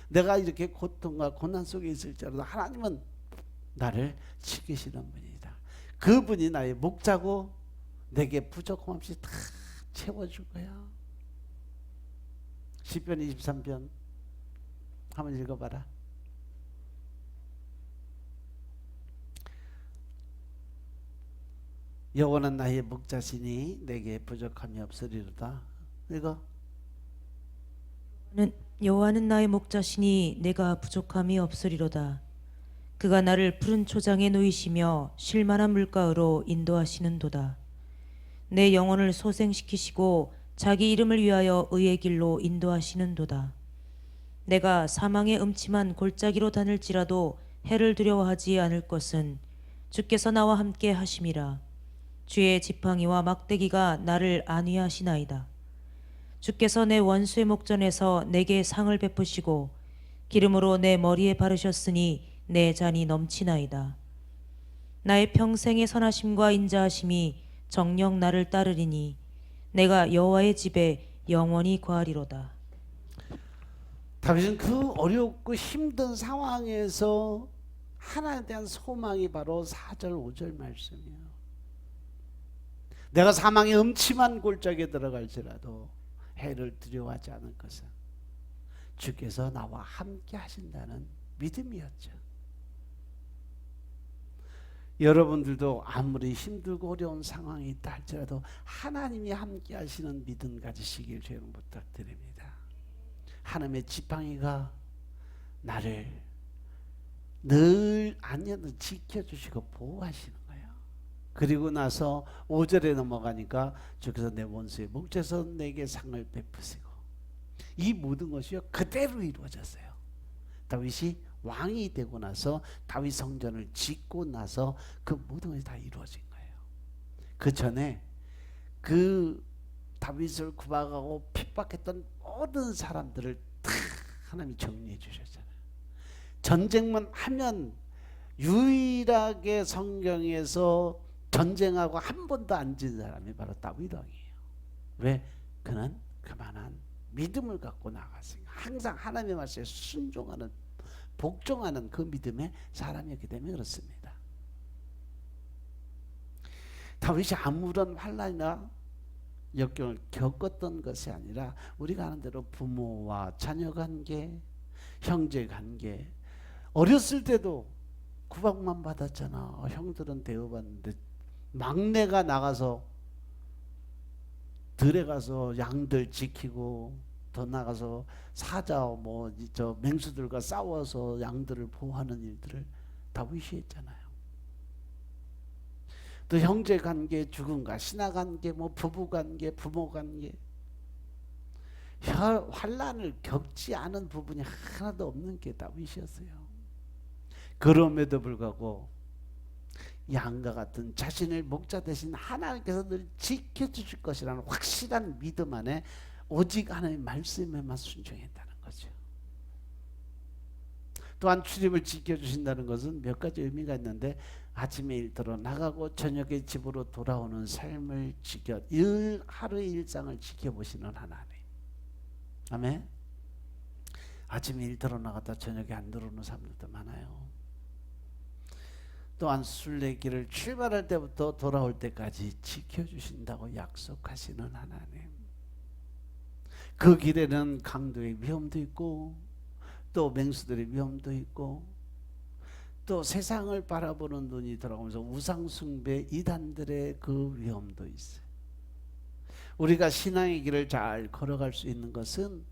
내가 이렇게 고통과 고난 속에 있을지라도 하나님은 나를 지키시는 분이다. 그분이 나의 목자고 내게 부족함 없이 다 채워줄 거야. 시편 23편 한번 읽어봐라. 여호와는 나의 목자시니 내게 부족함이 없으리로다. 읽어. 여호와는 나의 목자시니 내가 부족함이 없으리로다. 그가 나를 푸른 초장에 놓이시며 쉴만한 물가로 인도하시는도다. 내 영혼을 소생시키시고 자기 이름을 위하여 의의 길로 인도하시는도다. 내가 사망의 음침한 골짜기로 다닐지라도 해를 두려워하지 않을 것은 주께서 나와 함께 하심이라. 주의 지팡이와 막대기가 나를 안위하시나이다. 주께서 내 원수의 목전에서 내게 상을 베푸시고 기름으로 내 머리에 바르셨으니 내 잔이 넘치나이다. 나의 평생의 선하심과 인자하심이 정녕 나를 따르리니 내가 여호와의 집에 영원히 거하리로다. 다윗은 그 어렵고 힘든 상황에서 하나님에 대한 소망이 바로 4절 5절 말씀이에요. 내가 사망의 음침한 골짜기에 들어갈지라도 해를 두려워하지 않을 것은 주께서 나와 함께 하신다는 믿음이었죠. 여러분들도 아무리 힘들고 어려운 상황이 있다 할지라도 하나님이 함께 하시는 믿음 가지시길 주님 부탁드립니다. 하나님의 지팡이가 나를 늘 안녕히 지켜주시고 보호하시는 거예요. 그리고 나서 5절에 넘어가니까 주께서 내 원수의 목전에서 내게 상을 베푸시고, 이 모든 것이요 그대로 이루어졌어요. 다윗이 왕이 되고 나서 다윗 성전을 짓고 나서 그 모든 것이 다 이루어진 거예요. 그 전에 그 다윗을 구박하고 핍박했던 모든 사람들을 다 하나님이 정리해 주셨잖아요. 전쟁만 하면 유일하게 성경에서 전쟁하고 한 번도 안 진 사람이 바로 다윗 왕이에요. 왜? 그는 그만한 믿음을 갖고 나갔으니까. 항상 하나님의 말씀에 순종하는, 복종하는 그 믿음의 사람이었기 때문에 그렇습니다. 다윗이 아무런 환난이나 역경을 겪었던 것이 아니라 우리가 아는 대로 부모와 자녀 관계, 형제 관계, 어렸을 때도 구박만 받았잖아. 형들은 대우받는데 막내가 나가서 들에 가서 양들 지키고 더 나가서 사자 저 맹수들과 싸워서 양들을 보호하는 일들을 다윗이 했잖아요. 또 형제 관계, 죽음과 신하 관계, 부부 관계, 부모 관계, 환난을 겪지 않은 부분이 하나도 없는 게 다윗이었어요. 그럼에도 불구하고 양과 같은 자신을 목자 대신 하나님께서 늘 지켜주실 것이라는 확실한 믿음 안에 오직 하나님의 말씀에만 순종했다는 거죠. 또한 출입을 지켜주신다는 것은 몇 가지 의미가 있는데, 아침에 일터로 나가고 저녁에 집으로 돌아오는 삶을 하루의 일상을 지켜보시는 하나님. 아멘. 아침에 일터로 나갔다 저녁에 안 들어오는 사람들도 많아요. 또한 순례길을 출발할 때부터 돌아올 때까지 지켜주신다고 약속하시는 하나님. 그 길에는 강도의 위험도 있고 또 맹수들의 위험도 있고 또 세상을 바라보는 눈이 돌아오면서 우상숭배 이단들의 그 위험도 있어요. 우리가 신앙의 길을 잘 걸어갈 수 있는 것은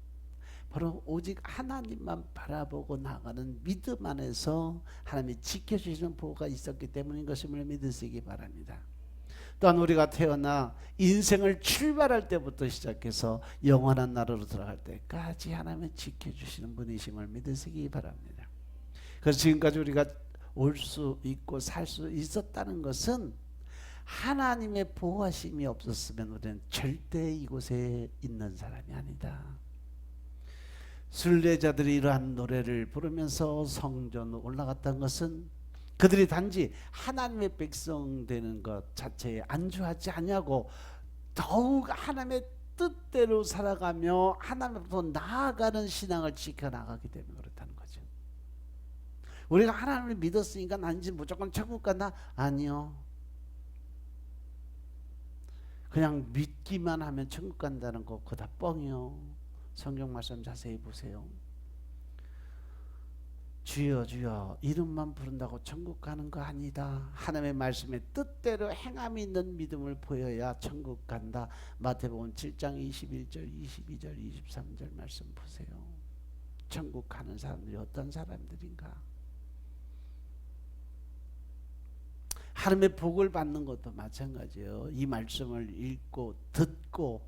바로 오직 하나님만 바라보고 나가는 믿음 안에서 하나님이 지켜주시는 보호가 있었기 때문인 것임을 믿으시기 바랍니다. 또한 우리가 태어나 인생을 출발할 때부터 시작해서 영원한 나라로 들어갈 때까지 하나님은 지켜주시는 분이심을 믿으시기 바랍니다. 그래서 지금까지 우리가 올 수 있고 살 수 있었다는 것은 하나님의 보호하심이 없었으면 우리는 절대 이곳에 있는 사람이 아니다. 순례자들이 이러한 노래를 부르면서 성전 올라갔던 것은 그들이 단지 하나님의 백성 되는 것 자체에 안주하지 않냐고 더욱 하나님의 뜻대로 살아가며 하나님으로부터 나아가는 신앙을 지켜나가기 때문에 그렇다는 거죠. 우리가 하나님을 믿었으니까 난 이제 무조건 천국 간다? 아니요. 그냥 믿기만 하면 천국 간다는 거 그거 다 뻥이요. 성경 말씀 자세히 보세요. 주여 주여 이름만 부른다고 천국 가는 거 아니다. 하나님의 말씀에 뜻대로 행함이 있는 믿음을 보여야 천국 간다. 마태복음 7장 21절 22절 23절 말씀 보세요. 천국 가는 사람들이 어떤 사람들인가. 하나님의 복을 받는 것도 마찬가지예요. 이 말씀을 읽고 듣고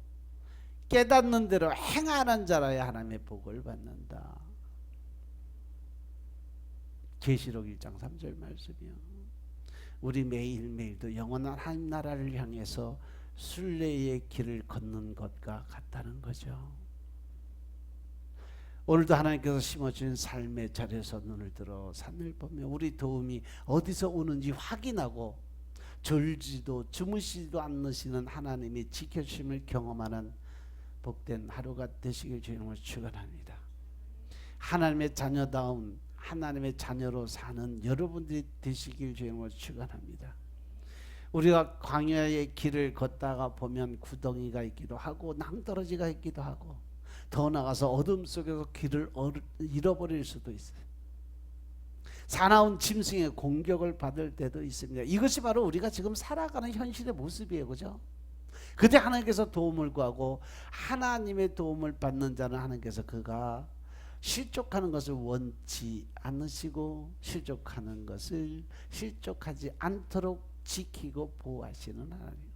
깨닫는 대로 행하는 자라야 하나님의 복을 받는다. 계시록 1장 3절 말씀이요. 우리 매일매일도 영원한 하나님 나라를 향해서 순례의 길을 걷는 것과 같다는 거죠. 오늘도 하나님께서 심어주신 삶의 자리에서 눈을 들어 산을 보며 우리 도움이 어디서 오는지 확인하고 졸지도 주무시지도 않으시는 하나님이 지켜주심을 경험하는 복된 하루가 되시길 주님을 축원합니다. 하나님의 자녀다운 하나님의 자녀로 사는 여러분들이 되시길 주님을 축원합니다. 우리가 광야의 길을 걷다가 보면 구덩이가 있기도 하고 낭떠러지가 있기도 하고 더 나가서 어둠 속에서 길을 잃어버릴 수도 있어요. 사나운 짐승의 공격을 받을 때도 있습니다. 이것이 바로 우리가 지금 살아가는 현실의 모습이에요. 그죠? 그때 하나님께서 도움을 구하고 하나님의 도움을 받는 자는 하나님께서 그가 실족하는 것을 원치 않으시고 실족하는 것을 실족하지 않도록 지키고 보호하시는 하나님.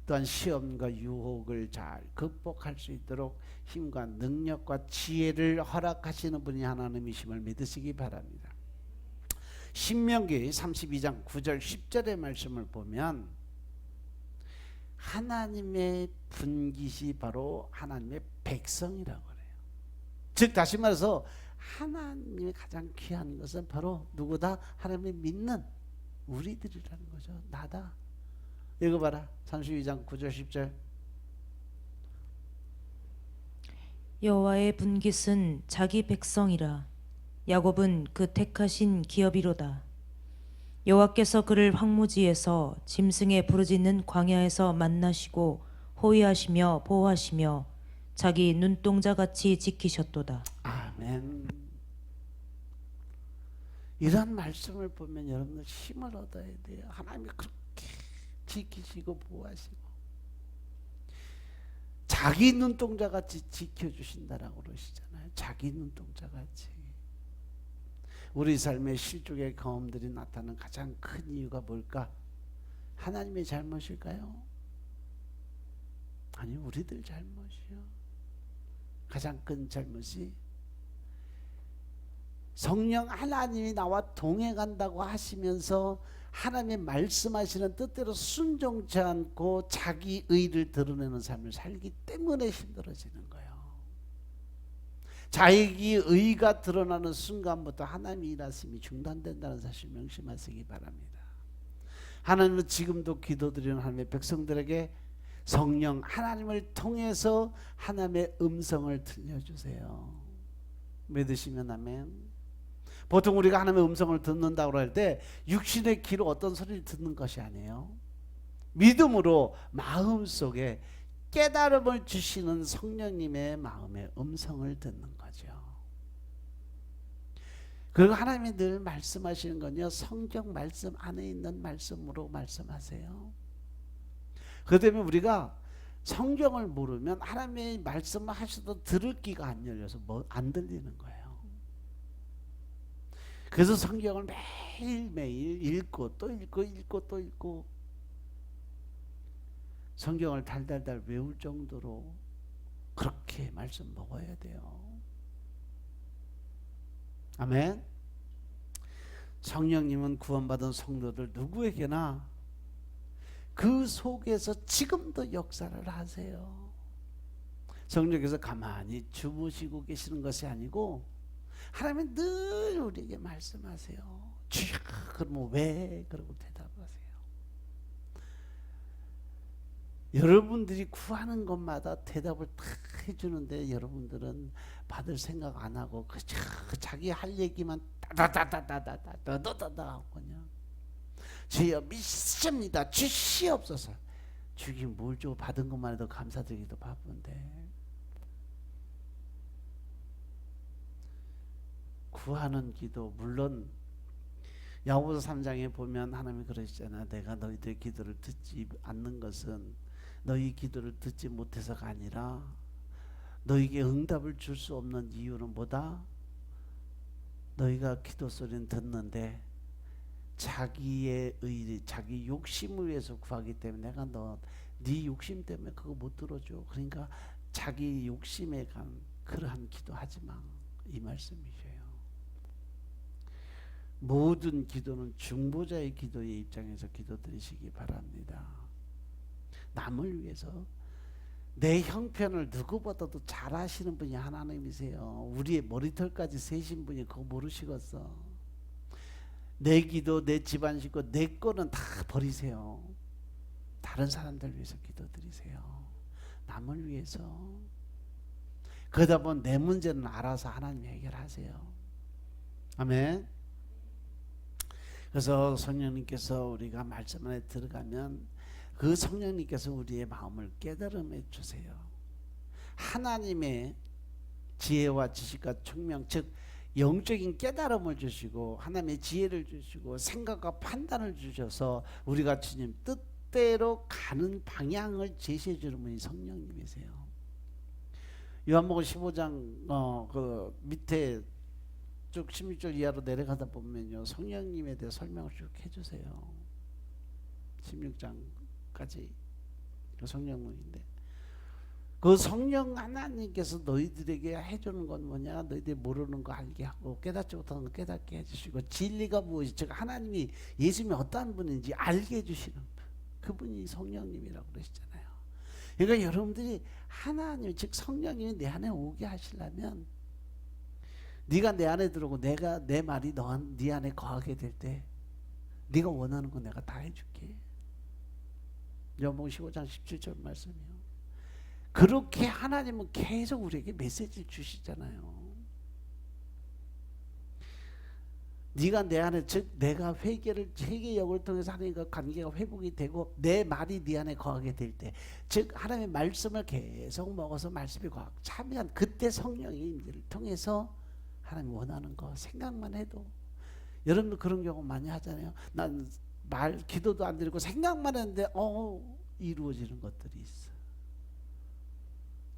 또한 시험과 유혹을 잘 극복할 수 있도록 힘과 능력과 지혜를 허락하시는 분이 하나님이심을 믿으시기 바랍니다. 신명기 32장 9절 10절의 말씀을 보면 하나님의 분깃이 바로 하나님의 백성이라고 그래요. 즉 다시 말해서 하나님의 가장 귀한 것은 바로 누구다? 하나님을 믿는 우리들이라는 거죠. 나다. 읽어봐라. 32장 9절 10절. 여호와의 분깃은 자기 백성이라. 야곱은 그 택하신 기업이로다. 여호와께서 그를 황무지에서 짐승의 부르짖는 광야에서 만나시고 호위하시며 보호하시며 자기 눈동자같이 지키셨도다. 아멘. 이런 말씀을 보면 여러분들 힘을 얻어야 돼요. 하나님이 그렇게 지키시고 보호하시고 자기 눈동자같이 지켜주신다라고 그러시잖아요. 자기 눈동자같이. 우리 삶의 실족의 경험들이 나타나는 가장 큰 이유가 뭘까? 하나님의 잘못일까요? 아니, 우리들 잘못이요. 가장 큰 잘못이 성령 하나님이 나와 동행한다고 하시면서 하나님의 말씀하시는 뜻대로 순종치 않고 자기 의를 드러내는 삶을 살기 때문에 힘들어지는 거예요. 자기 의가 드러나는 순간부터 하나님의 일하심이 중단된다는 사실 명심하시기 바랍니다. 하나님은 지금도 기도드리는 하나님의 백성들에게 성령 하나님을 통해서 하나님의 음성을 들려주세요. 믿으시면 아멘. 보통 우리가 하나님의 음성을 듣는다고 할 때 육신의 귀로 어떤 소리를 듣는 것이 아니에요. 믿음으로 마음속에 깨달음을 주시는 성령님의 마음의 음성을 듣는 거죠. 그리고 하나님이 늘 말씀하시는 건요, 성경 말씀 안에 있는 말씀으로 말씀하세요. 그렇기 때문에 우리가 성경을 모르면 하나님의 말씀을 하셔도 들을 귀가 안 열려서 안 들리는 거예요. 그래서 성경을 매일매일 읽고 또 읽고 읽고 또 읽고 성경을 달달달 외울 정도로 그렇게 말씀 먹어야 돼요. 아멘. 성령님은 구원받은 성도들 누구에게나 그 속에서 지금도 역사를 하세요. 성령께서 가만히 주무시고 계시는 것이 아니고 하나님은 늘 우리에게 말씀하세요. 주여, 그러면 왜? 그러고 대답하세요. 여러분들이 구하는 것마다 대답을 다 해주는데 여러분들은 받을 생각 안 하고 그저 자기 할 얘기만 따다다다다다다다다 하고 그냥 주여 믿습니다 주시옵소서. 주긴 뭘 줘, 받은 것만 해도 감사드리기도 바쁜데. 구하는 기도, 물론 야고보서 3장에 보면 하나님이 그러시잖아. 내가 너희들의 기도를 듣지 않는 것은 너희 기도를 듣지 못해서가 아니라 너희에게 응답을 줄 수 없는 이유는 뭐다? 너희가 기도 소리는 듣는데 자기의 의리, 자기 욕심을 위해서 구하기 때문에 내가 네 욕심 때문에 그거 못 들어줘. 그러니까 자기 욕심에 간 그러한 기도하지 마, 이 말씀이셔요. 모든 기도는 중보자의 기도의 입장에서 기도드리시기 바랍니다. 남을 위해서 내 형편을 누구보다도 잘 아시는 분이 하나님이세요. 우리의 머리털까지 세신 분이 그거 모르시겠어. 내 기도, 내 집안 식구, 내 거는 다 버리세요. 다른 사람들 위해서 기도드리세요. 남을 위해서. 그러다 보면 내 문제는 알아서 하나님이 해결하세요. 아멘. 그래서 성령님께서 우리가 말씀 안에 들어가면 그 성령님께서 우리의 마음을 깨달음해 주세요. 하나님의 지혜와 지식과 총명, 즉 영적인 깨달음을 주시고 하나님의 지혜를 주시고 생각과 판단을 주셔서 우리가 주님 뜻대로 가는 방향을 제시해 주는 분이 성령님이세요. 요한복음 15장 그 밑에 쭉 16절 이하로 내려가다 보면요, 성령님에 대해 설명을 쭉 해주세요. 16장까지 그 성령님인데, 그 성령 하나님께서 너희들에게 해주는 건 뭐냐? 너희들이 모르는 거 알게 하고 깨닫지 못하는 거 깨닫게 해주시고 진리가 무엇이, 즉 하나님이 예수님이 어떠한 분인지 알게 해주시는 분, 그분이 성령님이라고 그러시잖아요. 그러니까 여러분들이 하나님, 즉 성령님이 내 안에 오게 하시려면 네가 내 안에 들어오고 내가 내 말이 네 안에 거하게 될 때 네가 원하는 거 내가 다 해줄게. 요한복음 15장 17절 말씀이요. 그렇게 하나님은 계속 우리에게 메시지를 주시잖아요. 네가 내 안에, 즉 내가 회개력을 통해서 하나님과 관계가 회복이 되고 내 말이 네 안에 거하게 될 때, 즉 하나님의 말씀을 계속 먹어서 말씀이 참여한 그때 성령이 인들을 통해서 하나님 원하는 거 생각만 해도, 여러분도 그런 경우 많이 하잖아요. 난 기도도 안 드리고 생각만 했는데 이루어지는 것들이 있어.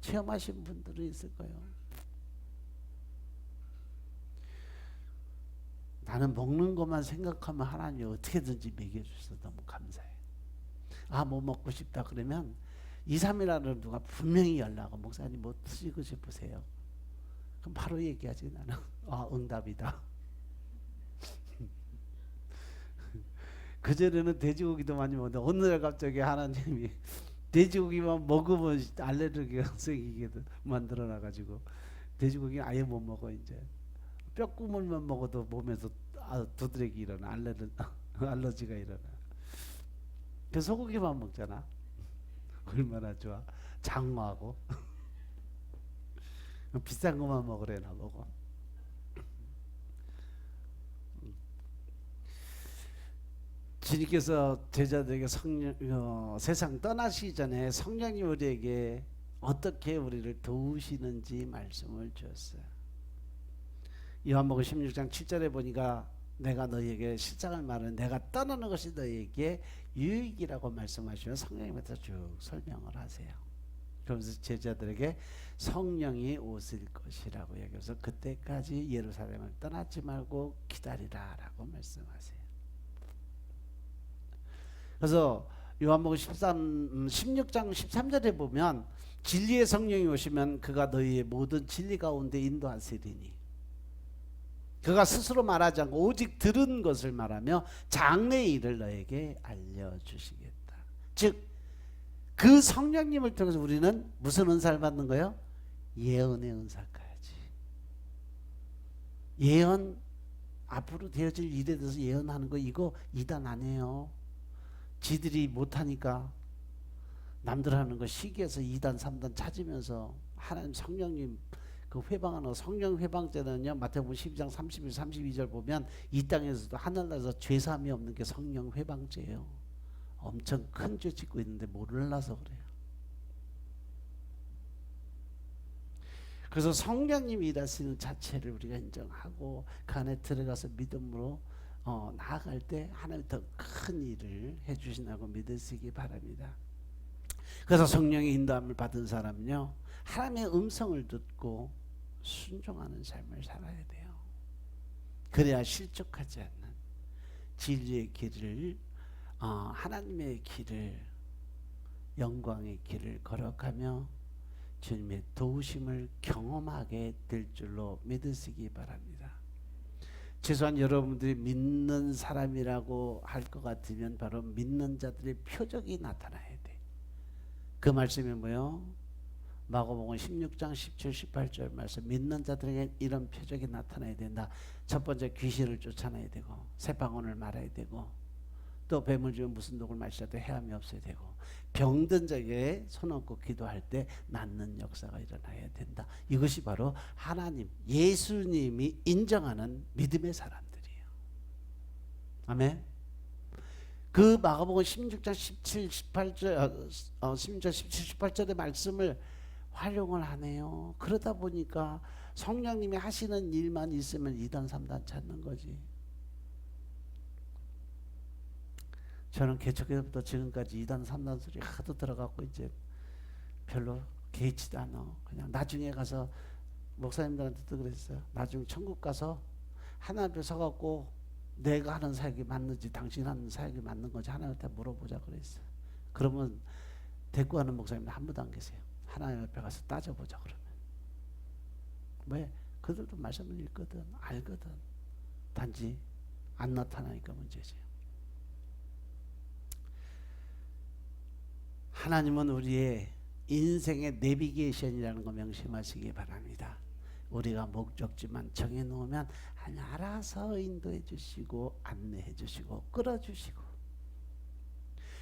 체험하신 분들은 있을 거예요. 나는 먹는 것만 생각하면 하나님이 어떻게든지 먹여주셔서 너무 감사해. 뭐 먹고 싶다 그러면 2, 3일 안에 누가 분명히 연락하고, 목사님 뭐 드시고 싶으세요? 그럼 바로 얘기하지. 나는 응답이다. 그전에는 돼지고기도 많이 먹는데 어느 날 갑자기 하나님이 돼지고기만 먹으면 알레르기가 생기게 만들어놔가지고 돼지고기 아예 못 먹어. 이제 뼈국물만 먹어도 몸에서 두드러기 일어나, 알러지가 일어나. 그 소고기만 먹잖아. 얼마나 좋아. 장어하고 비싼 것만 먹으래 나보고. 주님께서 제자들에게 세상 떠나시기 전에 성령이 우리에게 어떻게 우리를 도우시는지 말씀을 주었어요. 요한복음 16장 7절에 보니까 내가 너희에게 실상을 말하는, 내가 떠나는 것이 너희에게 유익이라고 말씀하시면 성령님한테 쭉 설명을 하세요. 그러면서 제자들에게 성령이 오실 것이라고 얘기해서 그때까지 예루살렘을 떠나지 말고 기다리라 라고 말씀하세요. 그래서 요한복음 16장 13절에 보면 진리의 성령이 오시면 그가 너희의 모든 진리 가운데 인도하시리니 그가 스스로 말하지 않고 오직 들은 것을 말하며 장래의 일을 너에게 알려주시겠다. 즉 그 성령님을 통해서 우리는 무슨 은사를 받는 거예요? 예언의 은사까지. 예언, 앞으로 되어질 일에 대해서 예언하는 거 이거 이단 아니에요. 지들이 못하니까 남들 하는 거 시기해서 2단 3단 찾으면서 하나님 성령님 그 회방하는 성령 회방제는요, 마태복음 12장 31, 32절 보면 이 땅에서도 하늘나라에서 죄사함이 없는 게 성령 회방제예요. 엄청 큰 죄 짓고 있는데 몰라서 그래요. 그래서 성령님이 일하시는 자체를 우리가 인정하고 그 안에 들어가서 믿음으로 나아갈 때 하나님 더 큰 일을 해주신다고 믿으시기 바랍니다. 그래서 성령의 인도함을 받은 사람은요, 하나님의 음성을 듣고 순종하는 삶을 살아야 돼요. 그래야 실족하지 않는 진리의 길을, 하나님의 길을, 영광의 길을 걸어가며 주님의 도우심을 경험하게 될 줄로 믿으시기 바랍니다. 최소한 여러분들이 믿는 사람이라고 할 것 같으면 바로 믿는 자들의 표적이 나타나야 돼. 그 말씀이 뭐예요? 마가복음 16장 17, 18절 말씀, 믿는 자들에게 이런 표적이 나타나야 된다. 첫 번째, 귀신을 쫓아내야 되고, 새방언을 말해야 되고, 또 뱀을 주면 무슨 독을 마시라도 해함이 없어야 되고, 병든 자에게 손 얹고 기도할 때 낫는 역사가 일어나야 된다. 이것이 바로 하나님, 예수님이 인정하는 믿음의 사람들이에요. 아멘. 그 마가복음 16장 17, 18절, 16장 17, 18절의 말씀을 활용을 하네요. 그러다 보니까 성령님이 하시는 일만 있으면 2단 3단 찾는 거지. 저는 개척에서부터 지금까지 2단 3단 소리 하도 들어갖고 이제 별로 개의치도 않아. 그냥 나중에 가서 목사님들한테도 그랬어요. 나중에 천국 가서 하나님 앞에 서갖고 내가 하는 사역이 맞는지 당신 하는 사역이 맞는 건지 하나님한테 물어보자 그랬어요. 그러면 대꾸하는 목사님들 한 분도 안 계세요. 하나님 앞에 가서 따져보자 그러면. 왜? 그들도 말씀을 읽거든, 알거든. 단지 안 나타나니까 문제지. 하나님은 우리의 인생의 내비게이션이라는 거 명심하시기 바랍니다. 우리가 목적지만 정해놓으면 알아서 인도해 주시고 안내해 주시고 끌어주시고,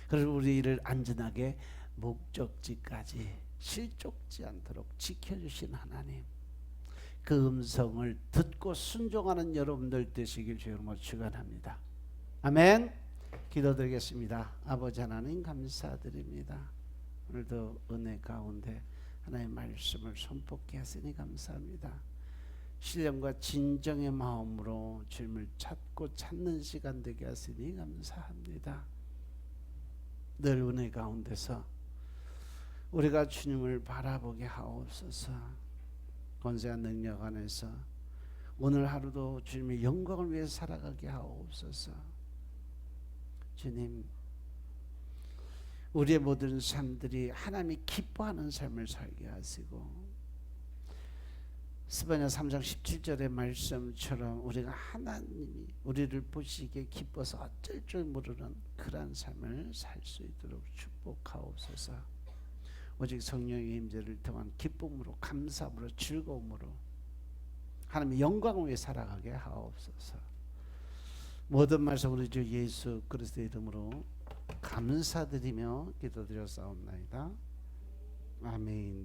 그래서 우리를 안전하게 목적지까지 실족지 않도록 지켜주신 하나님, 그 음성을 듣고 순종하는 여러분들 되시길 주님으로 축원합니다. 아멘. 기도드리겠습니다. 아버지 하나님 감사드립니다. 오늘도 은혜 가운데 하나님의 말씀을 손꼽게 하시니 감사합니다. 신령과 진정의 마음으로 주님을 찾고 찾는 시간 되게 하시니 감사합니다. 늘 은혜 가운데서 우리가 주님을 바라보게 하옵소서. 권세한 능력 안에서 오늘 하루도 주님의 영광을 위해 살아가게 하옵소서. 주님, 우리의 모든 삶들이 하나님이 기뻐하는 삶을 살게 하시고, 스바냐 3장 17절의 말씀처럼 우리가 하나님이 우리를 보시기에 기뻐서 어쩔 줄 모르는 그러한 삶을 살 수 있도록 축복하옵소서. 오직 성령의 임재를 통한 기쁨으로, 감사함으로, 즐거움으로 하나님의 영광을 위해 살아가게 하옵소서. 모든 말씀 우리 주 예수 그리스도의 이름으로 감사드리며 기도드렸사옵나이다. 아멘.